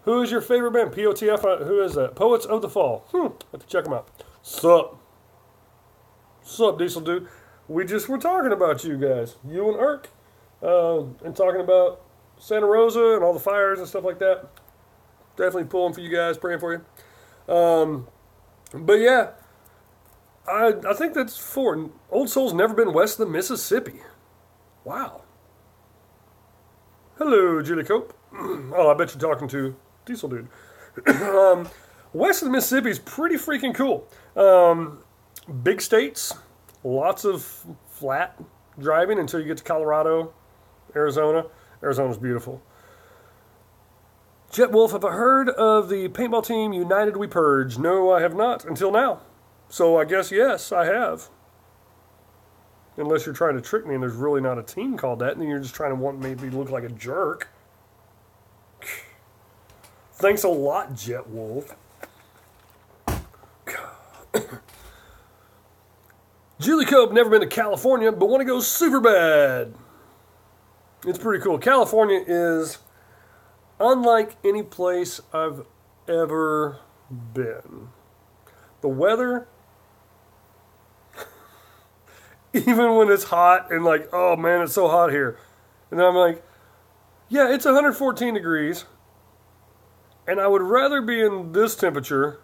Who is your favorite band? POTF, who is that? Poets of the Fall. Have to check them out. Sup? Sup, Diesel Dude? We just were talking about you guys. You and Irk. And talking about Santa Rosa and all the fires and stuff like that. Definitely pulling for you guys, praying for you. But yeah, I think that's 4. Old Soul's never been west of the Mississippi. Wow. Hello, Julie Cope. Oh, I bet you're talking to Diesel Dude. West of the Mississippi is pretty freaking cool. Big states, lots of flat driving until you get to Colorado, Arizona. Arizona's beautiful. Jet Wolf, have I heard of the paintball team United We Purge? No, I have not until now. So I guess yes, I have. Unless you're trying to trick me and there's really not a team called that, and then you're just trying to want me to look like a jerk. Thanks a lot, Jet Wolf. Julie Cope, never been to California, but want to go super bad. It's pretty cool. California is unlike any place I've ever been. The weather, even when it's hot and like, oh man, it's so hot here. And I'm like, yeah, it's 114 degrees. And I would rather be in this temperature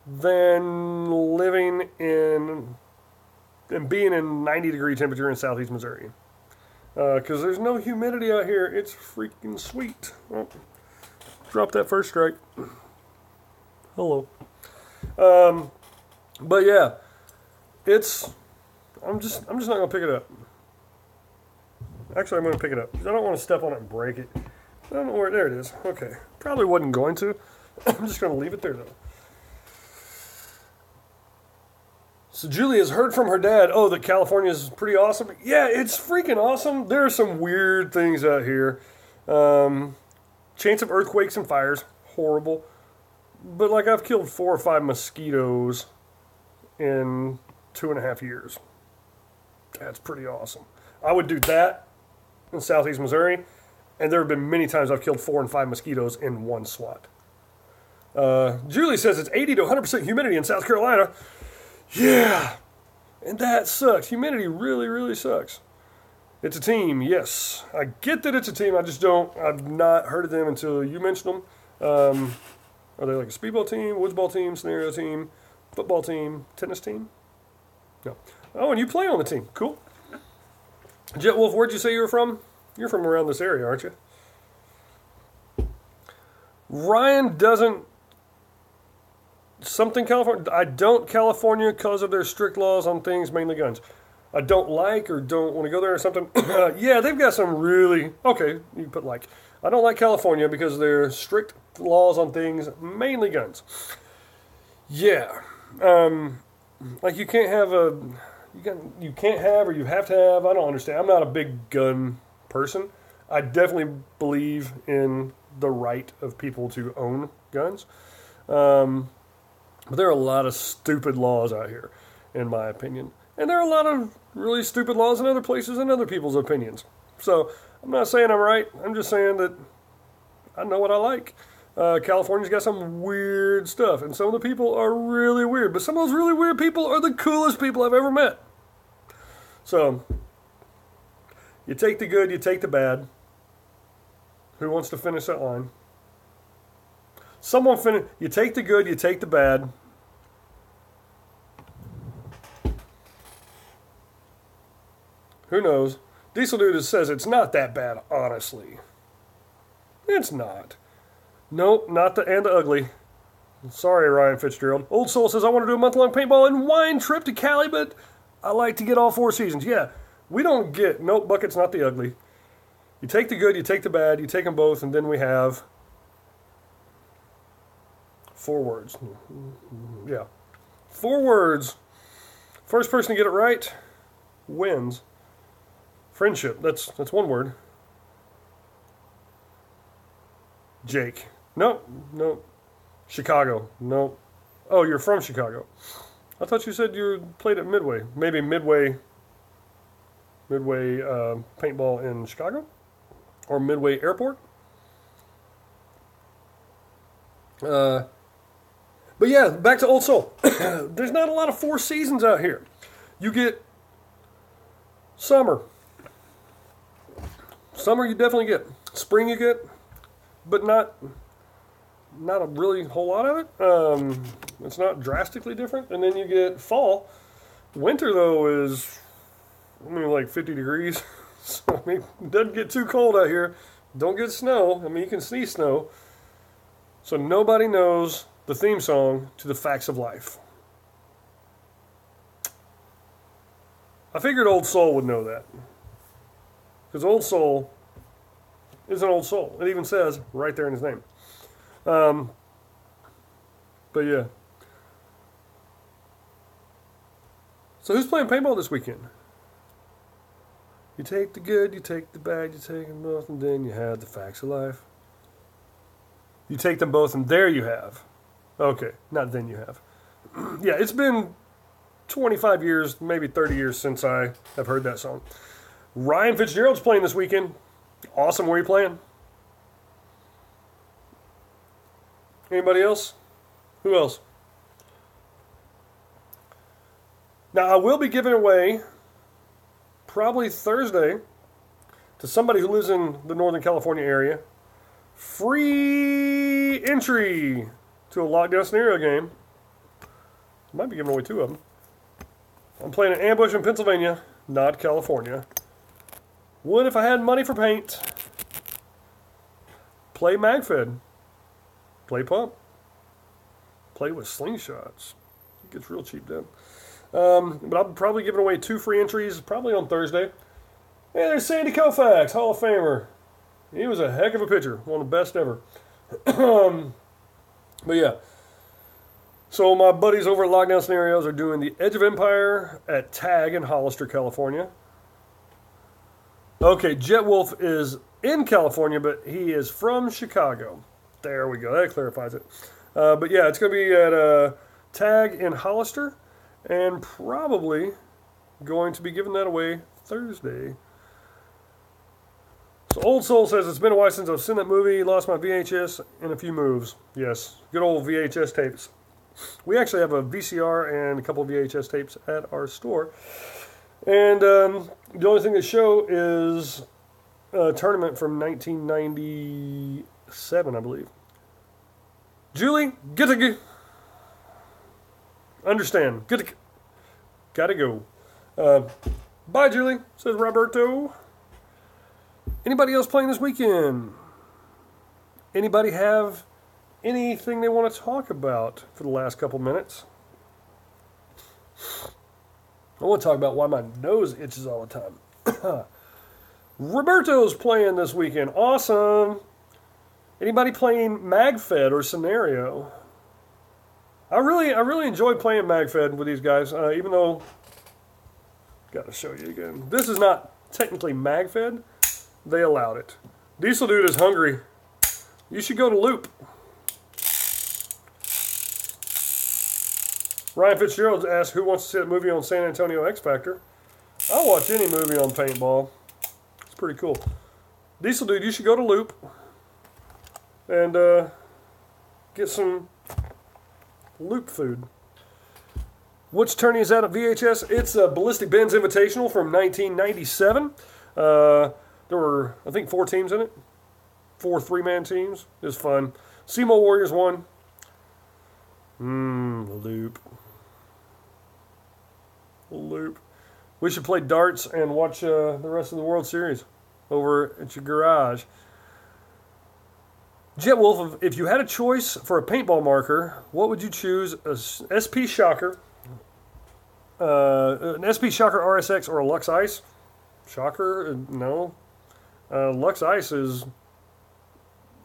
than living in and being in 90-degree temperature in southeast Missouri. Because there's no humidity out here. It's freaking sweet. Oh, drop that first strike. Hello. But yeah, I'm just not gonna pick it up. Actually, I'm gonna pick it up because I don't want to step on it and break it. I don't know where. There it is. Okay, probably wasn't going to. I'm just gonna leave it there though. So Julie has heard from her dad, oh, that California is pretty awesome. Yeah, it's freaking awesome. There are some weird things out here. Chance of earthquakes and fires, horrible. But like I've killed 4 or 5 mosquitoes in 2.5 years. That's pretty awesome. I would do that in southeast Missouri, and there have been many times I've killed 4 and 5 mosquitoes in one swat. Julie says it's 80 to 100% humidity in South Carolina. Yeah, and that sucks. Humidity really, really sucks. It's a team, yes. I get that it's a team. I've not heard of them until you mentioned them. Are they like a speedball team, woodsball team, scenario team, football team, tennis team? No. Oh, and you play on the team. Cool. Jet Wolf, where'd you say you were from? You're from around this area, aren't you? Ryan doesn't... Something California... I don't California because of their strict laws on things, mainly guns. I don't like or don't want to go there or something. Yeah, they've got some really... Okay, you put like... I don't like California because of their strict laws on things, mainly guns. Yeah. Like you can't have a... You can't have or you have to have... I don't understand. I'm not a big gun person. I definitely believe in the right of people to own guns. But there are a lot of stupid laws out here, in my opinion. And there are a lot of really stupid laws in other places and other people's opinions. So, I'm not saying I'm right. I'm just saying that I know what I like. California's got some weird stuff, and some of the people are really weird. But some of those really weird people are the coolest people I've ever met. So, you take the good, you take the bad. Who wants to finish that line? Someone finish. You take the good, you take the bad. Who knows? Diesel Dude says it's not that bad, honestly. It's not. Nope, not the and the ugly. Sorry, Ryan Fitzgerald. Old Soul says, I want to do a month-long paintball and wine trip to Cali, but I like to get all 4 seasons. Yeah, we don't get, nope, bucket's not the ugly. You take the good, you take the bad, you take them both, and then we have 4 words. Yeah. 4 words. First person to get it right wins. Friendship. That's 1 word. Jake. Nope. Nope. Chicago. Nope. Oh, you're from Chicago. I thought you said you played at Midway. Maybe Midway paintball in Chicago? Or Midway Airport? But yeah, back to Old Soul. There's not a lot of 4 seasons out here. You get summer. Summer you definitely get. Spring you get, but not a really whole lot of it. It's not drastically different. And then you get fall. Winter, though, is, like 50 degrees. So, it doesn't get too cold out here. Don't get snow. You can see snow. So nobody knows the theme song to the Facts of Life. I figured Old Soul would know that. Because Old Soul is an old soul. It even says right there in his name. But yeah. So who's playing paintball this weekend? You take the good, you take the bad, you take them both, and then you have the Facts of Life. You take them both, and there you have. Okay, not then you have. Yeah, it's been 25 years, maybe 30 years since I have heard that song. Ryan Fitzgerald's playing this weekend. Awesome. Where are you playing? Anybody else? Who else? Now, I will be giving away, probably Thursday, to somebody who lives in the Northern California area, free entry to a lockdown scenario game. I might be giving away 2 of them. I'm playing an ambush in Pennsylvania, not California. Would if I had money for paint. Play MagFed. Play pump. Play with slingshots. It gets real cheap then. But I'll be probably giving away 2 free entries, probably on Thursday. Hey, there's Sandy Koufax, Hall of Famer. He was a heck of a pitcher. One of the best ever. But yeah. So my buddies over at Lockdown Scenarios are doing the Edge of Empire at Tag in Hollister, California. Okay, Jet Wolf is in California, but he is from Chicago. There we go. That clarifies it. But yeah, it's going to be at Tag in Hollister, and probably going to be giving that away Thursday. So Old Soul says, it's been a while since I've seen that movie. Lost my VHS in a few moves. Yes, good old VHS tapes. We actually have a VCR and a couple of VHS tapes at our store. And the only thing they show is a tournament from 1997, I believe. Julie, get to go. Understand. Get to gotta go. Bye, Julie, says Roberto. Anybody else playing this weekend? Anybody have anything they want to talk about for the last couple minutes? I want to talk about why my nose itches all the time. Roberto's playing this weekend. Awesome. Anybody playing MagFed or Scenario? I really enjoy playing MagFed with these guys, even though, got to show you again. This is not technically MagFed. They allowed it. Diesel Dude is hungry. You should go to Loop. Ryan Fitzgerald asked who wants to see a movie on San Antonio X Factor. I'll watch any movie on paintball. It's pretty cool. Diesel Dude, you should go to Loop and get some Loop food. Which tourney is that at VHS? It's a Ballistic Ben's Invitational from 1997. There were, I think, 4 teams in it. 4 3-man teams. It was fun. SEMO Warriors won. Loop. Loop. We should play darts and watch the rest of the World Series over at your garage. Jet Wolf, if you had a choice for a paintball marker, what would you choose? A SP Shocker, an SP Shocker RSX, or a Lux Ice? Shocker? No. Lux Ice is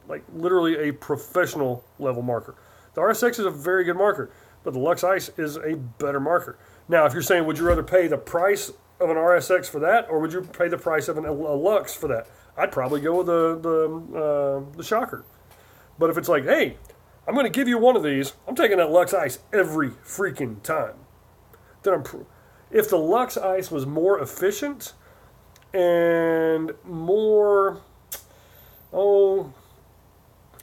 like literally a professional level marker. The RSX is a very good marker, but the Lux Ice is a better marker. Now, if you're saying, would you rather pay the price of an RSX for that, or would you pay the price of a Lux for that? I'd probably go with the Shocker. But if it's like, hey, I'm going to give you one of these, I'm taking that Lux Ice every freaking time. Then if the Lux Ice was more efficient and more,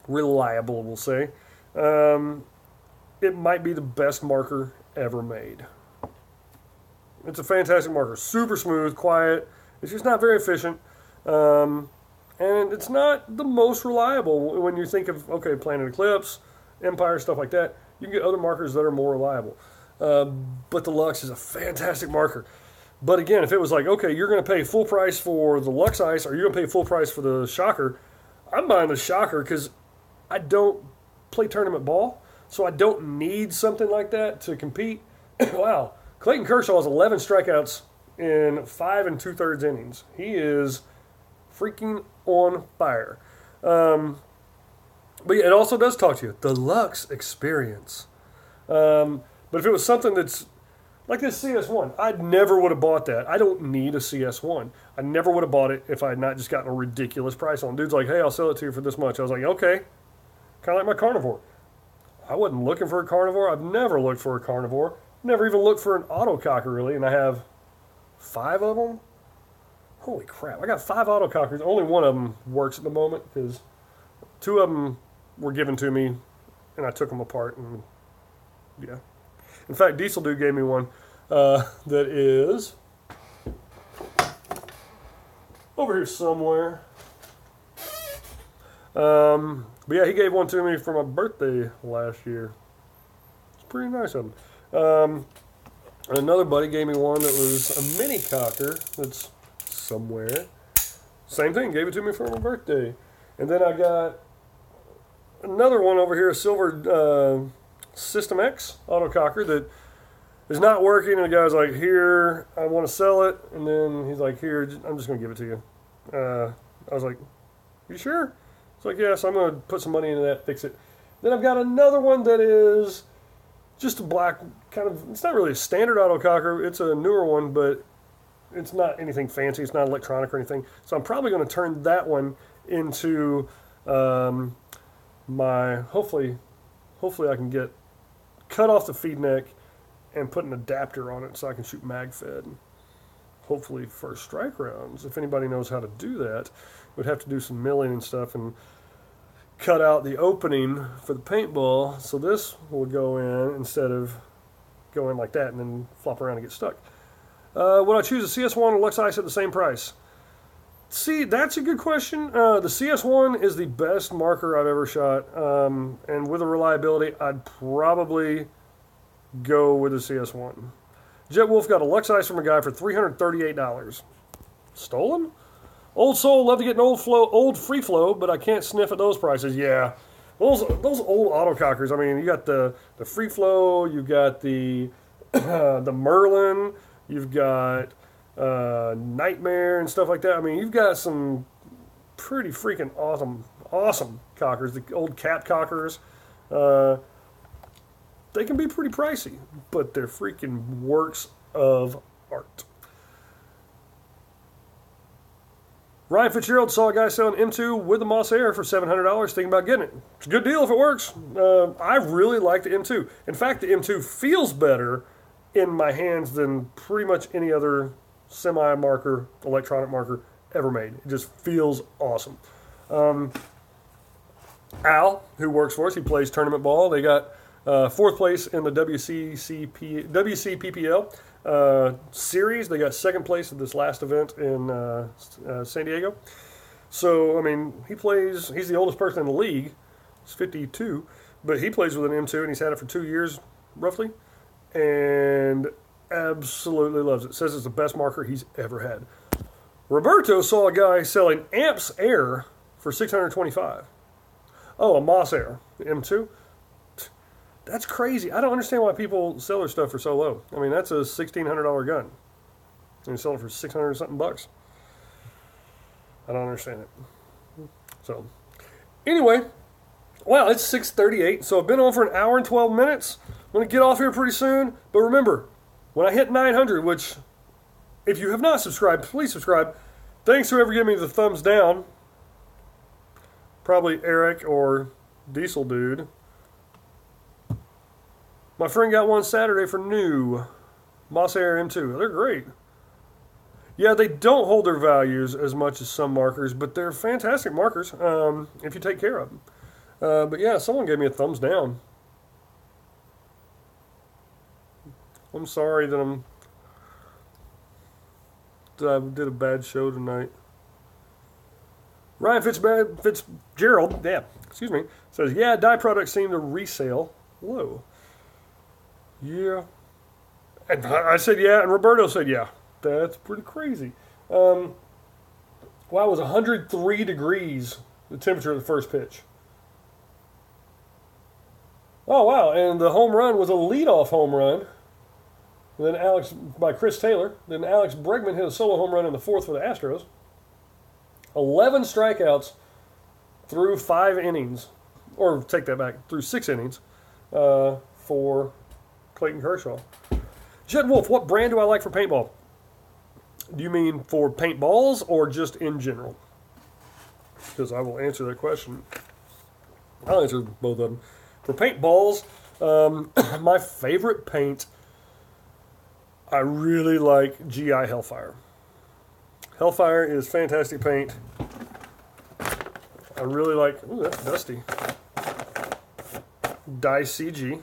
reliable, we'll say, it might be the best marker ever made. It's a fantastic marker. Super smooth, quiet. It's just not very efficient. And it's not the most reliable when you think of, okay, Planet Eclipse, Empire, stuff like that. You can get other markers that are more reliable. But the Lux is a fantastic marker. But again, if it was like, okay, you're going to pay full price for the Lux Ice, or you're going to pay full price for the Shocker, I'm buying the Shocker because I don't play tournament ball, so I don't need something like that to compete. Wow. Clayton Kershaw has 11 strikeouts in 5 2/3 innings. He is freaking on fire. But yeah, it also does talk to you. The Lux experience. But if it was something that's like this CS1, I never would have bought that. I don't need a CS1. I never would have bought it if I had not just gotten a ridiculous price on it. Dude's like, hey, I'll sell it to you for this much. I was like, okay. Kind of like my Carnivore. I wasn't looking for a Carnivore. I've never looked for a Carnivore. Never even looked for an autococker, really. And I have 5 of them. Holy crap. I got 5 autocockers. Only one of them works at the moment because 2 of them were given to me and I took them apart. And yeah. In fact, Diesel Dude gave me one that is over here somewhere. But yeah, he gave one to me for my birthday last year. It's pretty nice of him. Another buddy gave me one that was a mini cocker that's somewhere. Same thing, gave it to me for my birthday. And then I got another one over here, a silver System X autococker that is not working. And the guy's like, here, I want to sell it. And then he's like, here, I'm just going to give it to you. I was like, you sure? It's like, yeah, so I'm going to put some money into that, fix it. Then I've got another one that is just a black kind of, it's not really a standard autococker. It's a newer one, but it's not anything fancy. It's not electronic or anything. So I'm probably going to turn that one into my, hopefully I can cut off the feed neck and put an adapter on it so I can shoot mag fed. hopefully first strike rounds. If anybody knows how to do that, we'd have to do some milling and stuff and cut out the opening for the paintball, so this will go in instead of going like that and then flop around and get stuck. Would I choose a CS1 or Lux Ice at the same price? See, that's a good question. The CS1 is the best marker I've ever shot, and with the reliability, I'd probably go with the CS1. Jet Wolf got a Lux Ice from a guy for $338. Stolen? Old Soul, love to get an old free flow, but I can't sniff at those prices. Yeah, those old autocockers. I mean, you got the free flow, you've got the the Merlin, you've got Nightmare and stuff like that. I mean, you've got some pretty freaking awesome cockers. The old cat cockers. They can be pretty pricey, but they're freaking works of art. Ryan Fitzgerald saw a guy selling M2 with the Moss Air for $700, thinking about getting it. It's a good deal if it works. I really like the M2. In fact, the M2 feels better in my hands than pretty much any other semi-marker, electronic marker ever made. It just feels awesome. Al, who works for us, he plays tournament ball. They got fourth place in the WCPPL series. They got second place at this last event in San Diego. So, I mean, he's the oldest person in the league. He's 52, but he plays with an M2, and he's had it for 2 years, roughly, and absolutely loves it. Says it's the best marker he's ever had. Roberto saw a guy selling Amps Air for $625. Oh, a Moss Air, the M2. That's crazy. I don't understand why people sell their stuff for so low. I mean, that's a $1,600 gun. And you sell it for 600 something bucks. I don't understand it. So, anyway, well, it's 6:38, so I've been on for an hour and 12 minutes. I'm going to get off here pretty soon. But remember, when I hit 900, which, if you have not subscribed, please subscribe. Thanks to whoever gave me the thumbs down. Probably Eric or Diesel Dude. My friend got one Saturday for new. Moss Air M2. They're great. Yeah, they don't hold their values as much as some markers, but they're fantastic markers if you take care of them. But yeah, someone gave me a thumbs down. I'm sorry that I did a bad show tonight. Ryan Fitzgerald, says, yeah, dye products seem to resale low. Yeah. And I said yeah, and Roberto said yeah. That's pretty crazy. Wow, it was 103 degrees, the temperature of the first pitch. Oh, wow, and the home run was a leadoff home run. And then by Chris Taylor. Then Alex Bregman hit a solo home run in the fourth for the Astros. 11 strikeouts through 5 innings. Or take that back, through 6 innings for Clayton Kershaw. Jet Wolf, what brand do I like for paintball? Do you mean for paintballs or just in general? Because I will answer that question. I'll answer both of them. For paintballs, my favorite paint, I really like GI Hellfire. Hellfire is fantastic paint. I really like, ooh, that's dusty. Dye CG.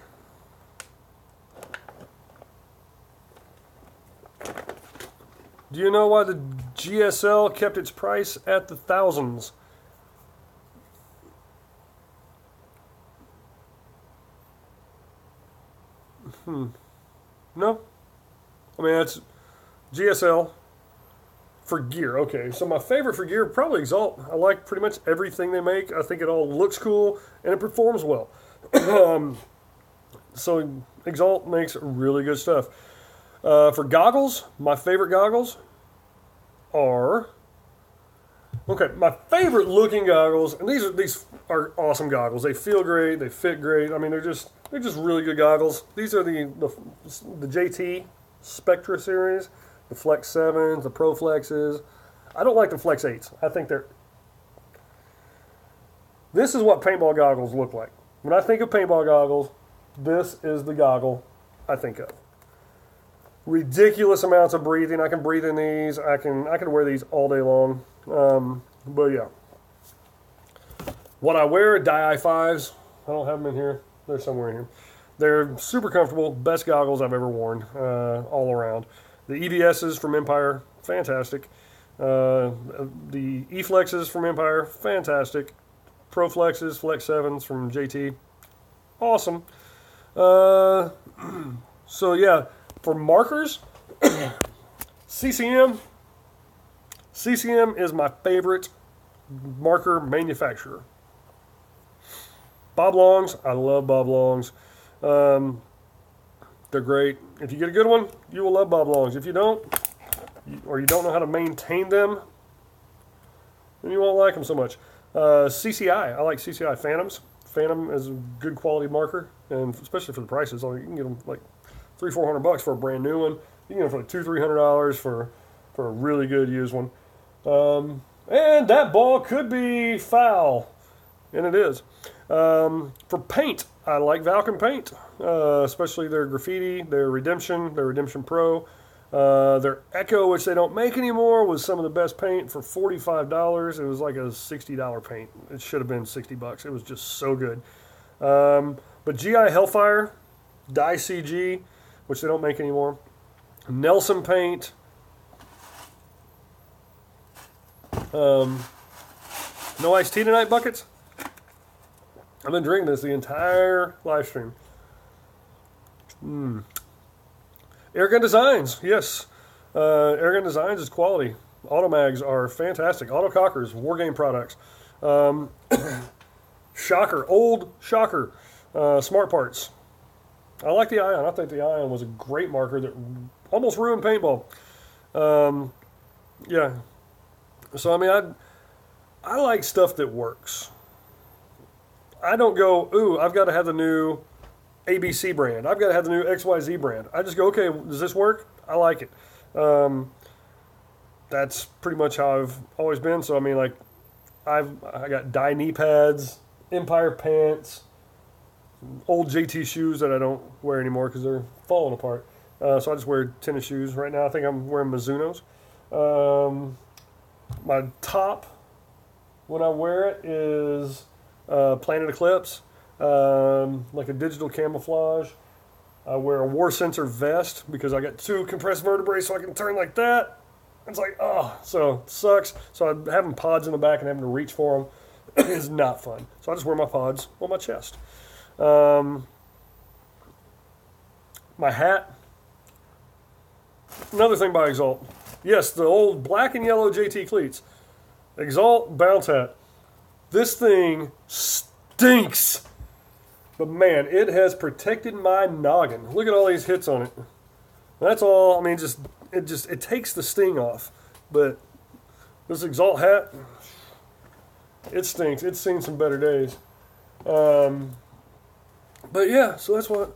Do you know why the GSL kept its price at the thousands? No? I mean, that's GSL for gear. Okay, so my favorite for gear, probably Exalt. I like pretty much everything they make. I think it all looks cool and it performs well. So Exalt makes really good stuff. For goggles, my favorite goggles are, okay, my favorite looking goggles, and these are awesome goggles. They feel great, they fit great. I mean, they're just really good goggles. These are the JT Spectra series, the Flex 7s, the Pro Flexes. I don't like the Flex 8s. I think this is what paintball goggles look like. When I think of paintball goggles, this is the goggle I think of. ridiculous amounts of breathing. I can breathe in these. I can wear these all day long. But yeah. What I wear, Dye i5s. I don't have them in here. They're somewhere in here. They're super comfortable. Best goggles I've ever worn, all around. The EVSs from Empire, fantastic. The E-Flexes from Empire, fantastic. Pro Flexes, Flex 7s from JT, awesome. So yeah, for markers, CCM is my favorite marker manufacturer. Bob Longs, I love Bob Longs. They're great. If you get a good one, you will love Bob Longs. If you don't, or you don't know how to maintain them, then you won't like them so much. CCI, I like CCI Phantoms. Phantom is a good quality marker, and especially for the prices. You can get them like $300-400 for a brand new one. You can get them for like $200-300 for a really good used one. And that ball could be foul, and it is. For paint, I like Valken paint, especially their graffiti, their Redemption Pro. Their Echo, which they don't make anymore, was some of the best paint for $45. It was like a $60 paint. It should have been $60. It was just so good. But GI Hellfire, Dye CG, which they don't make anymore. Nelson paint. No iced tea tonight buckets. I've been drinking this the entire live stream. Airgun Designs, yes. Airgun Designs is quality. Automags are fantastic. Autocockers, Wargame products. Shocker, old Shocker, Smart Parts. I like the Ion. I think the Ion was a great marker that almost ruined paintball. Yeah. So, I mean, I like stuff that works. I don't go, ooh, I've got to have the new ABC brand. I've got to have the new XYZ brand. I just go, okay, does this work? I like it. That's pretty much how I've always been. So, I mean, like, I got Dye knee pads, Empire pants, old JT shoes that I don't wear anymore because they're falling apart. So I just wear tennis shoes right now. I think I'm wearing Mizunos. My top, when I wear it, is Planet Eclipse, like a digital camouflage. I wear a War Sensor vest because I got 2 compressed vertebrae, so I can turn like that. It's like, oh, so it sucks. So having pods in the back and having to reach for them is not fun. So I just wear my pods on my chest. My hat. Another thing by Exalt. Yes, the old black and yellow JT cleats. Exalt bounce hat. This thing stinks. But man, it has protected my noggin. Look at all these hits on it. That's all. I mean, it takes the sting off. But this Exalt hat, it stinks. It's seen some better days. But yeah, so that's what.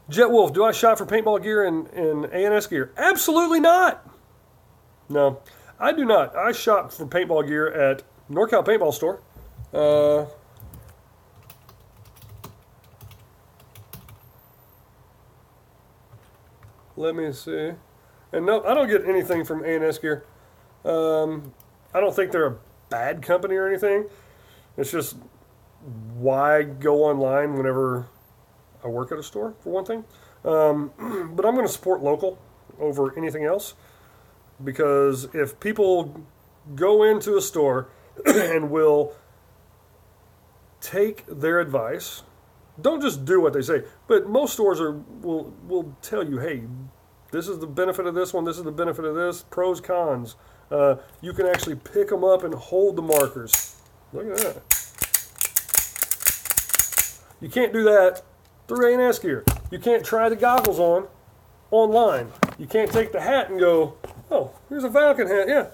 Jet Wolf, do I shop for paintball gear and ANS gear? Absolutely not. No, I do not. I shop for paintball gear at NorCal Paintball Store. Let me see. And no, I don't get anything from ANS gear. I don't think they're a bad company or anything. It's just why go online whenever I work at a store, for one thing. But I'm going to support local over anything else. Because if people go into a store and will take their advice, don't just do what they say, but most stores will tell you, hey, this is the benefit of this one, this is the benefit of this, pros, cons. You can actually pick them up and hold the markers. Look at that. You can't do that through ANS gear. You can't try the goggles on online. You can't take the hat and go, oh, here's a Falcon hat, yeah.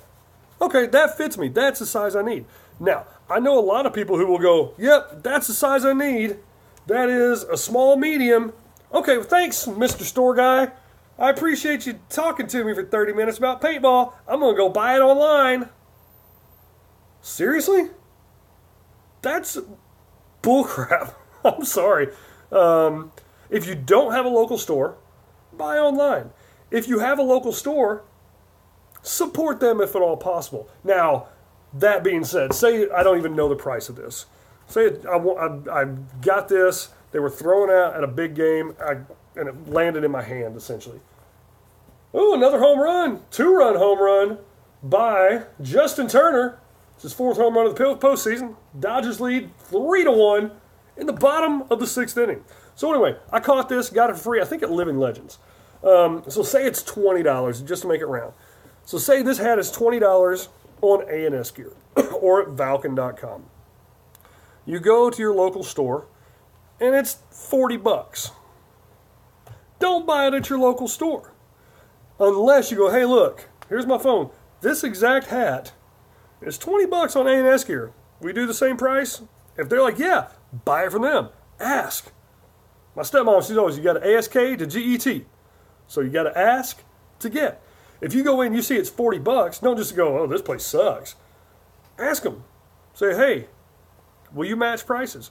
Okay, that fits me. That's the size I need. Now, I know a lot of people who will go, yep, that's the size I need. That is a small medium. Okay, well, thanks, Mr. Store Guy. I appreciate you talking to me for 30 minutes about paintball. I'm going to go buy it online. Seriously? That's bullcrap. I'm sorry. If you don't have a local store, buy online. if you have a local store, support them if at all possible. Now, that being said, say I don't even know the price of this. Say I got this. They were throwing out at a big game, and it landed in my hand, essentially. Oh, another home run. 2-run home run by Justin Turner. It's his 4th home run of the postseason. Dodgers lead 3-1 in the bottom of the 6th inning. So anyway, I caught this, got it for free, I think at Living Legends. So say it's $20, just to make it round. So say this hat is $20 on A&S Gear or at Valken.com. You go to your local store, and it's $40. Don't buy it at your local store. Unless you go, hey, look, here's my phone. This exact hat is $20 on A&S Gear. We do the same price? If they're like, yeah, buy it from them. Ask. My stepmom, she's always, you got to ASK to GET. So you got to ask to get. If you go in and you see it's $40, don't just go, oh, this place sucks. Ask them. Say, hey, will you match prices?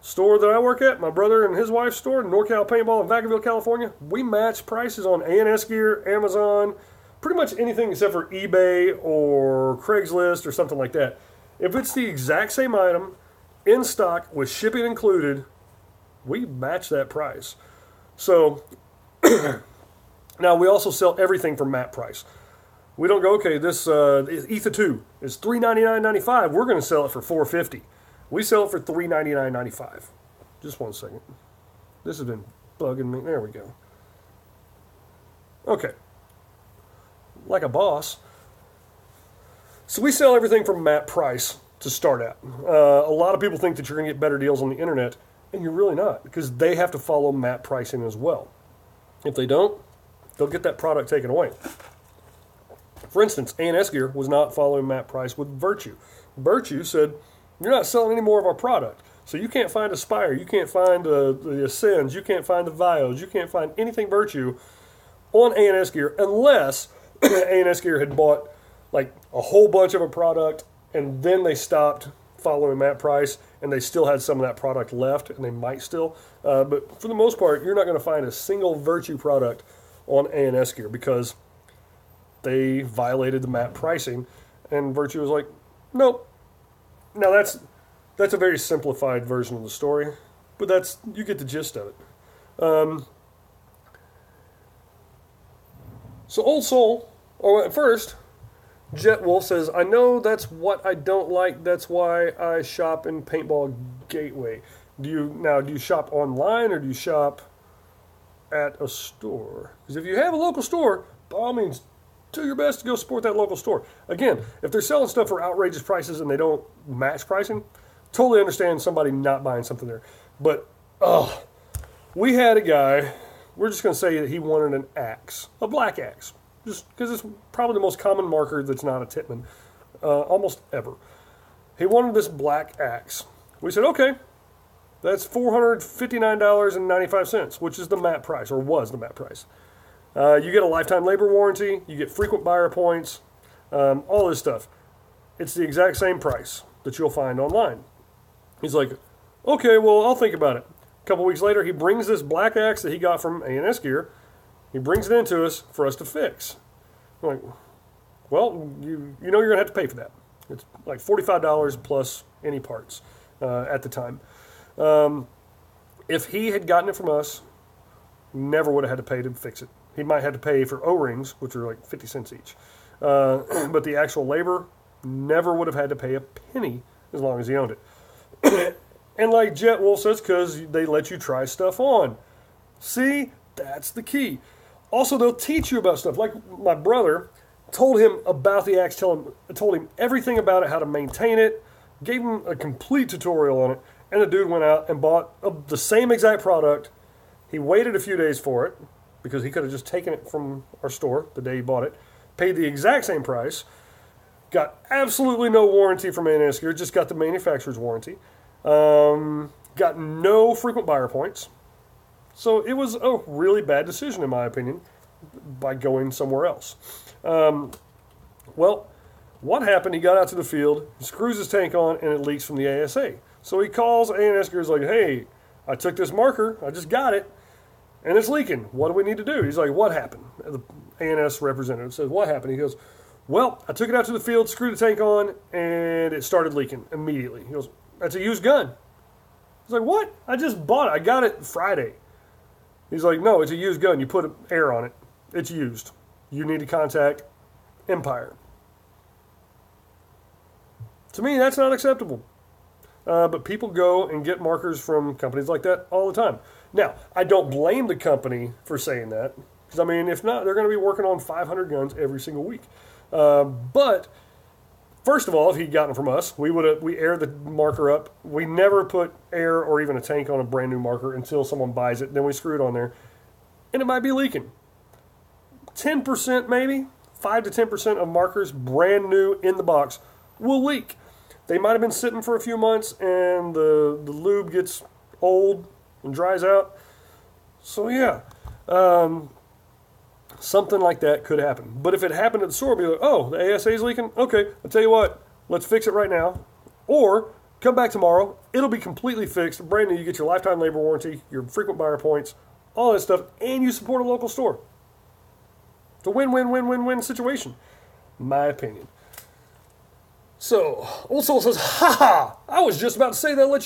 Store that I work at, my brother and his wife's store, NorCal Paintball in Vacaville, California, we match prices on A&S Gear, Amazon, pretty much anything except for eBay or Craigslist or something like that. If it's the exact same item, in stock, with shipping included, we match that price. So, now we also sell everything for MAP price. We don't go, okay, this Ether 2 is $399.95. We're going to sell it for $450. We sell it for $399.95. Just one second. This has been bugging me. There we go. Okay. Like a boss. So we sell everything from MAP price to start at. A lot of people think that you're going to get better deals on the internet, and you're really not, because they have to follow MAP pricing as well. If they don't, they'll get that product taken away. For instance, A&S Gear was not following MAP price with Virtue. Virtue said, you're not selling any more of our product. So you can't find Aspire, you can't find the Ascends, you can't find the Vios, you can't find anything Virtue on A&S Gear unless A&S Gear had bought like a whole bunch of a product and then they stopped following MAP price and they still had some of that product left, and they might still. But for the most part, you're not going to find a single Virtue product on A&S Gear because they violated the MAP pricing, and Virtue was like, nope. Now that's a very simplified version of the story, but you get the gist of it. So Old Soul, at first, Jet Wolf says, I know that's what I don't like, that's why I shop in Paintball Gateway. Do you shop online or do you shop at a store? Because if you have a local store, by all means, do your best to go support that local store. Again, if they're selling stuff for outrageous prices and they don't match pricing, totally understand somebody not buying something there. But, we had a guy, we're just going to say that he wanted an axe, a black axe, just because it's probably the most common marker that's not a Tippmann, almost ever. He wanted this black axe. We said, okay, that's $459.95, which is the MAP price, or was the MAP price. You get a lifetime labor warranty, you get frequent buyer points, all this stuff. It's the exact same price that you'll find online. He's like, okay, well, I'll think about it. A couple weeks later, he brings this black axe that he got from A&S Gear. He brings it into us for us to fix. I'm like, well, you know you're going to have to pay for that. It's like $45 plus any parts at the time. If he had gotten it from us, never would have had to pay to fix it. He might have to pay for O-rings, which are like 50 cents each. But the actual labor, never would have had to pay a penny as long as he owned it. And like Jet Wolf says, because they let you try stuff on. See, that's the key. Also, they'll teach you about stuff. Like my brother told him about the axe, told him everything about it, how to maintain it, gave him a complete tutorial on it, and the dude went out and bought the same exact product. He waited a few days for it, because he could have just taken it from our store the day he bought it, paid the exact same price, got absolutely no warranty from A&S Gear, just got the manufacturer's warranty, got no frequent buyer points. So it was a really bad decision, in my opinion, by going somewhere else. Well, what happened? He got out to the field, he screws his tank on, and it leaks from the ASA. So he calls A&S Gear, like, hey, I took this marker, I just got it, and it's leaking. What do we need to do? He's like, what happened? The ANS representative says, what happened? He goes, well, I took it out to the field, screwed the tank on, and it started leaking immediately. He goes, that's a used gun. He's like, what? I just bought it. I got it Friday. He's like, no, it's a used gun. You put air on it. It's used. You need to contact Empire. To me, that's not acceptable. But people go and get markers from companies like that all the time. Now, I don't blame the company for saying that. Because, I mean, if not, they're going to be working on 500 guns every single week. But, first of all, if he'd gotten it from us, we air the marker up. We never put air or even a tank on a brand new marker until someone buys it. Then we screw it on there. And it might be leaking. 10% maybe, 5 to 10% of markers brand new in the box will leak. They might have been sitting for a few months and the lube gets old and dries out. So yeah, something like that could happen. But if it happened at the store, be like, oh, the ASA is leaking? Okay, I'll tell you what, let's fix it right now. Or come back tomorrow, it'll be completely fixed, brand new. You get your lifetime labor warranty, your frequent buyer points, all that stuff, and you support a local store. It's a win-win-win-win-win situation, my opinion. So, Old Soul says, ha! I was just about to say they'll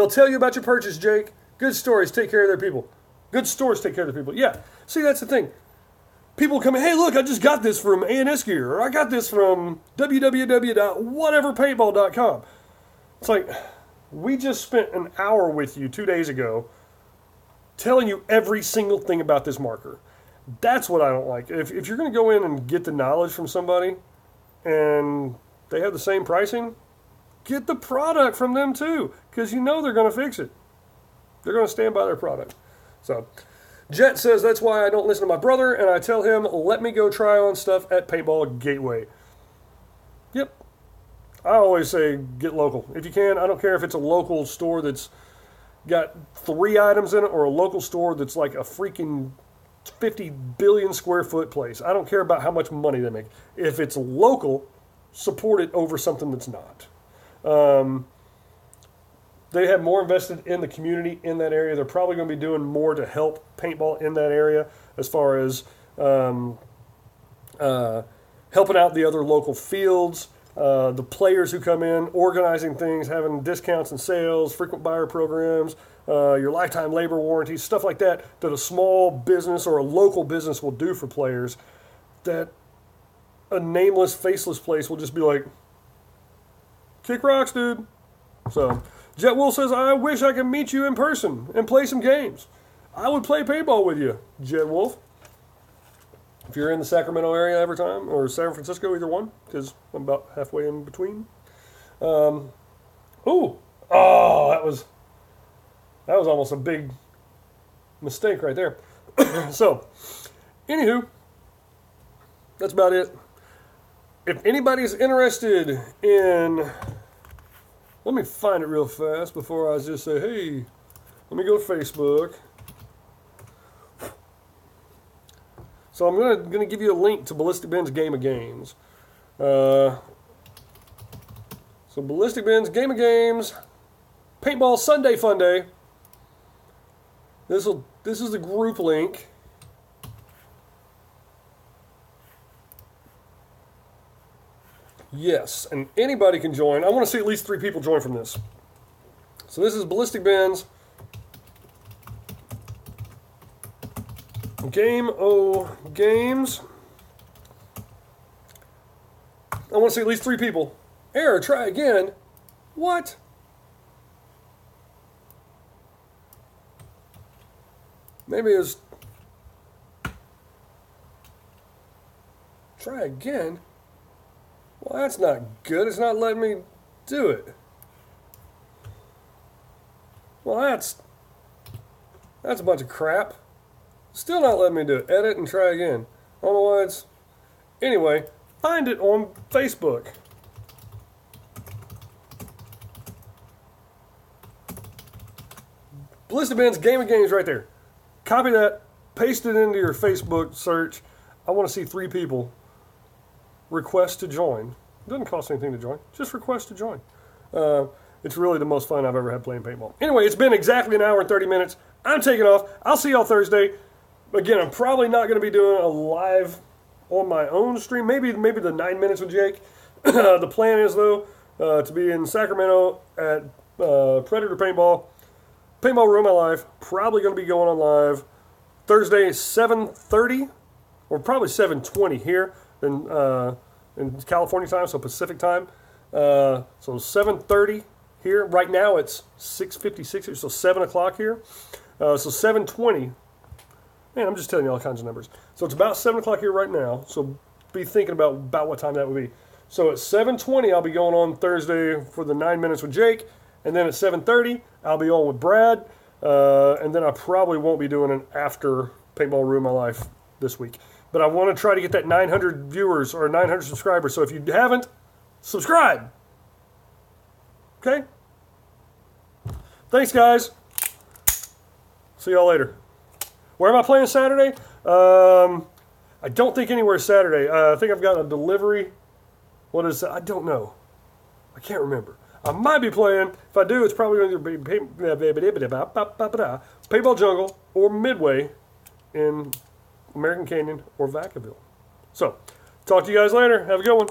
tell you about your purchase, Jake. Good stories take care of their people. Good stores take care of their people. Yeah, see, that's the thing. People come in, hey, look, I just got this from ANS Gear, or I got this from www.whateverpaintball.com. It's like, we just spent an hour with you 2 days ago telling you every single thing about this marker. That's what I don't like. If you're going to go in and get the knowledge from somebody and they have the same pricing, get the product from them too, because you know they're going to fix it. They're going to stand by their product. So, Jet says, that's why I don't listen to my brother, and I tell him, let me go try on stuff at Paintball Gateway. Yep. I always say, get local. If you can, I don't care if it's a local store that's got 3 items in it, or a local store that's like a freaking 50 billion square foot place. I don't care about how much money they make. If it's local, support it over something that's not. They have more invested in the community in that area. They're probably going to be doing more to help paintball in that area as far as helping out the other local fields, the players who come in, organizing things, having discounts and sales, frequent buyer programs, your lifetime labor warranties, stuff like that a small business or a local business will do for players that a nameless, faceless place will just be like, kick rocks, dude. So, Jet Wolf says, I wish I could meet you in person and play some games. I would play paintball with you, Jet Wolf. If you're in the Sacramento area every time, or San Francisco, either one, because I'm about halfway in between. That was almost a big mistake right there. So, anywho, that's about it. If anybody's interested in, let me find it real fast before I just say, hey, let me go to Facebook. So I'm gonna give you a link to Ballistic Ben's Game of Games. So Ballistic Ben's Game of Games, Paintball Sunday Fun Day. This is the group link. Yes, and anybody can join. I want to see at least 3 people join from this. So this is Ballistic Ben's Game O Games. I want to see at least 3 people. Error, try again. What? Maybe it's try again. Well, that's not good. It's not letting me do it. Well, that's a bunch of crap. Still not letting me do it. Edit and try again. I don't know why it's... Anyway, find it on Facebook. Ballistic Ben's Game of Games right there. Copy that, paste it into your Facebook search. I want to see 3 people request to join. It doesn't cost anything to join. Just request to join. It's really the most fun I've ever had playing paintball. Anyway, it's been exactly an hour and 30 minutes. I'm taking off. I'll see y'all Thursday. Again, I'm probably not going to be doing a live on my own stream. Maybe the 9 minutes with Jake. The plan is, though, to be in Sacramento at Predator Paintball Room My Life. Probably going to be going on live Thursday 7:30 or probably 7:20 here in California time, so Pacific time. So 7:30 here. Right now it's 6:56, so 7 o'clock here. So 7:20. Man, I'm just telling you all kinds of numbers. So it's about 7 o'clock here right now. So be thinking about what time that would be. So at 7:20, I'll be going on Thursday for the 9 minutes with Jake. And then at 7:30, I'll be on with Brad. And then I probably won't be doing an after Paintball Room My Life this week. But I want to try to get that 900 viewers or 900 subscribers. So if you haven't, subscribe. Okay? Thanks, guys. See y'all later. Where am I playing Saturday? I don't think anywhere Saturday. I think I've got a delivery. What is it? I don't know. I can't remember. I might be playing. If I do, it's probably going to be Paintball Jungle or Midway in American Canyon or Vacaville. So, talk to you guys later. Have a good one.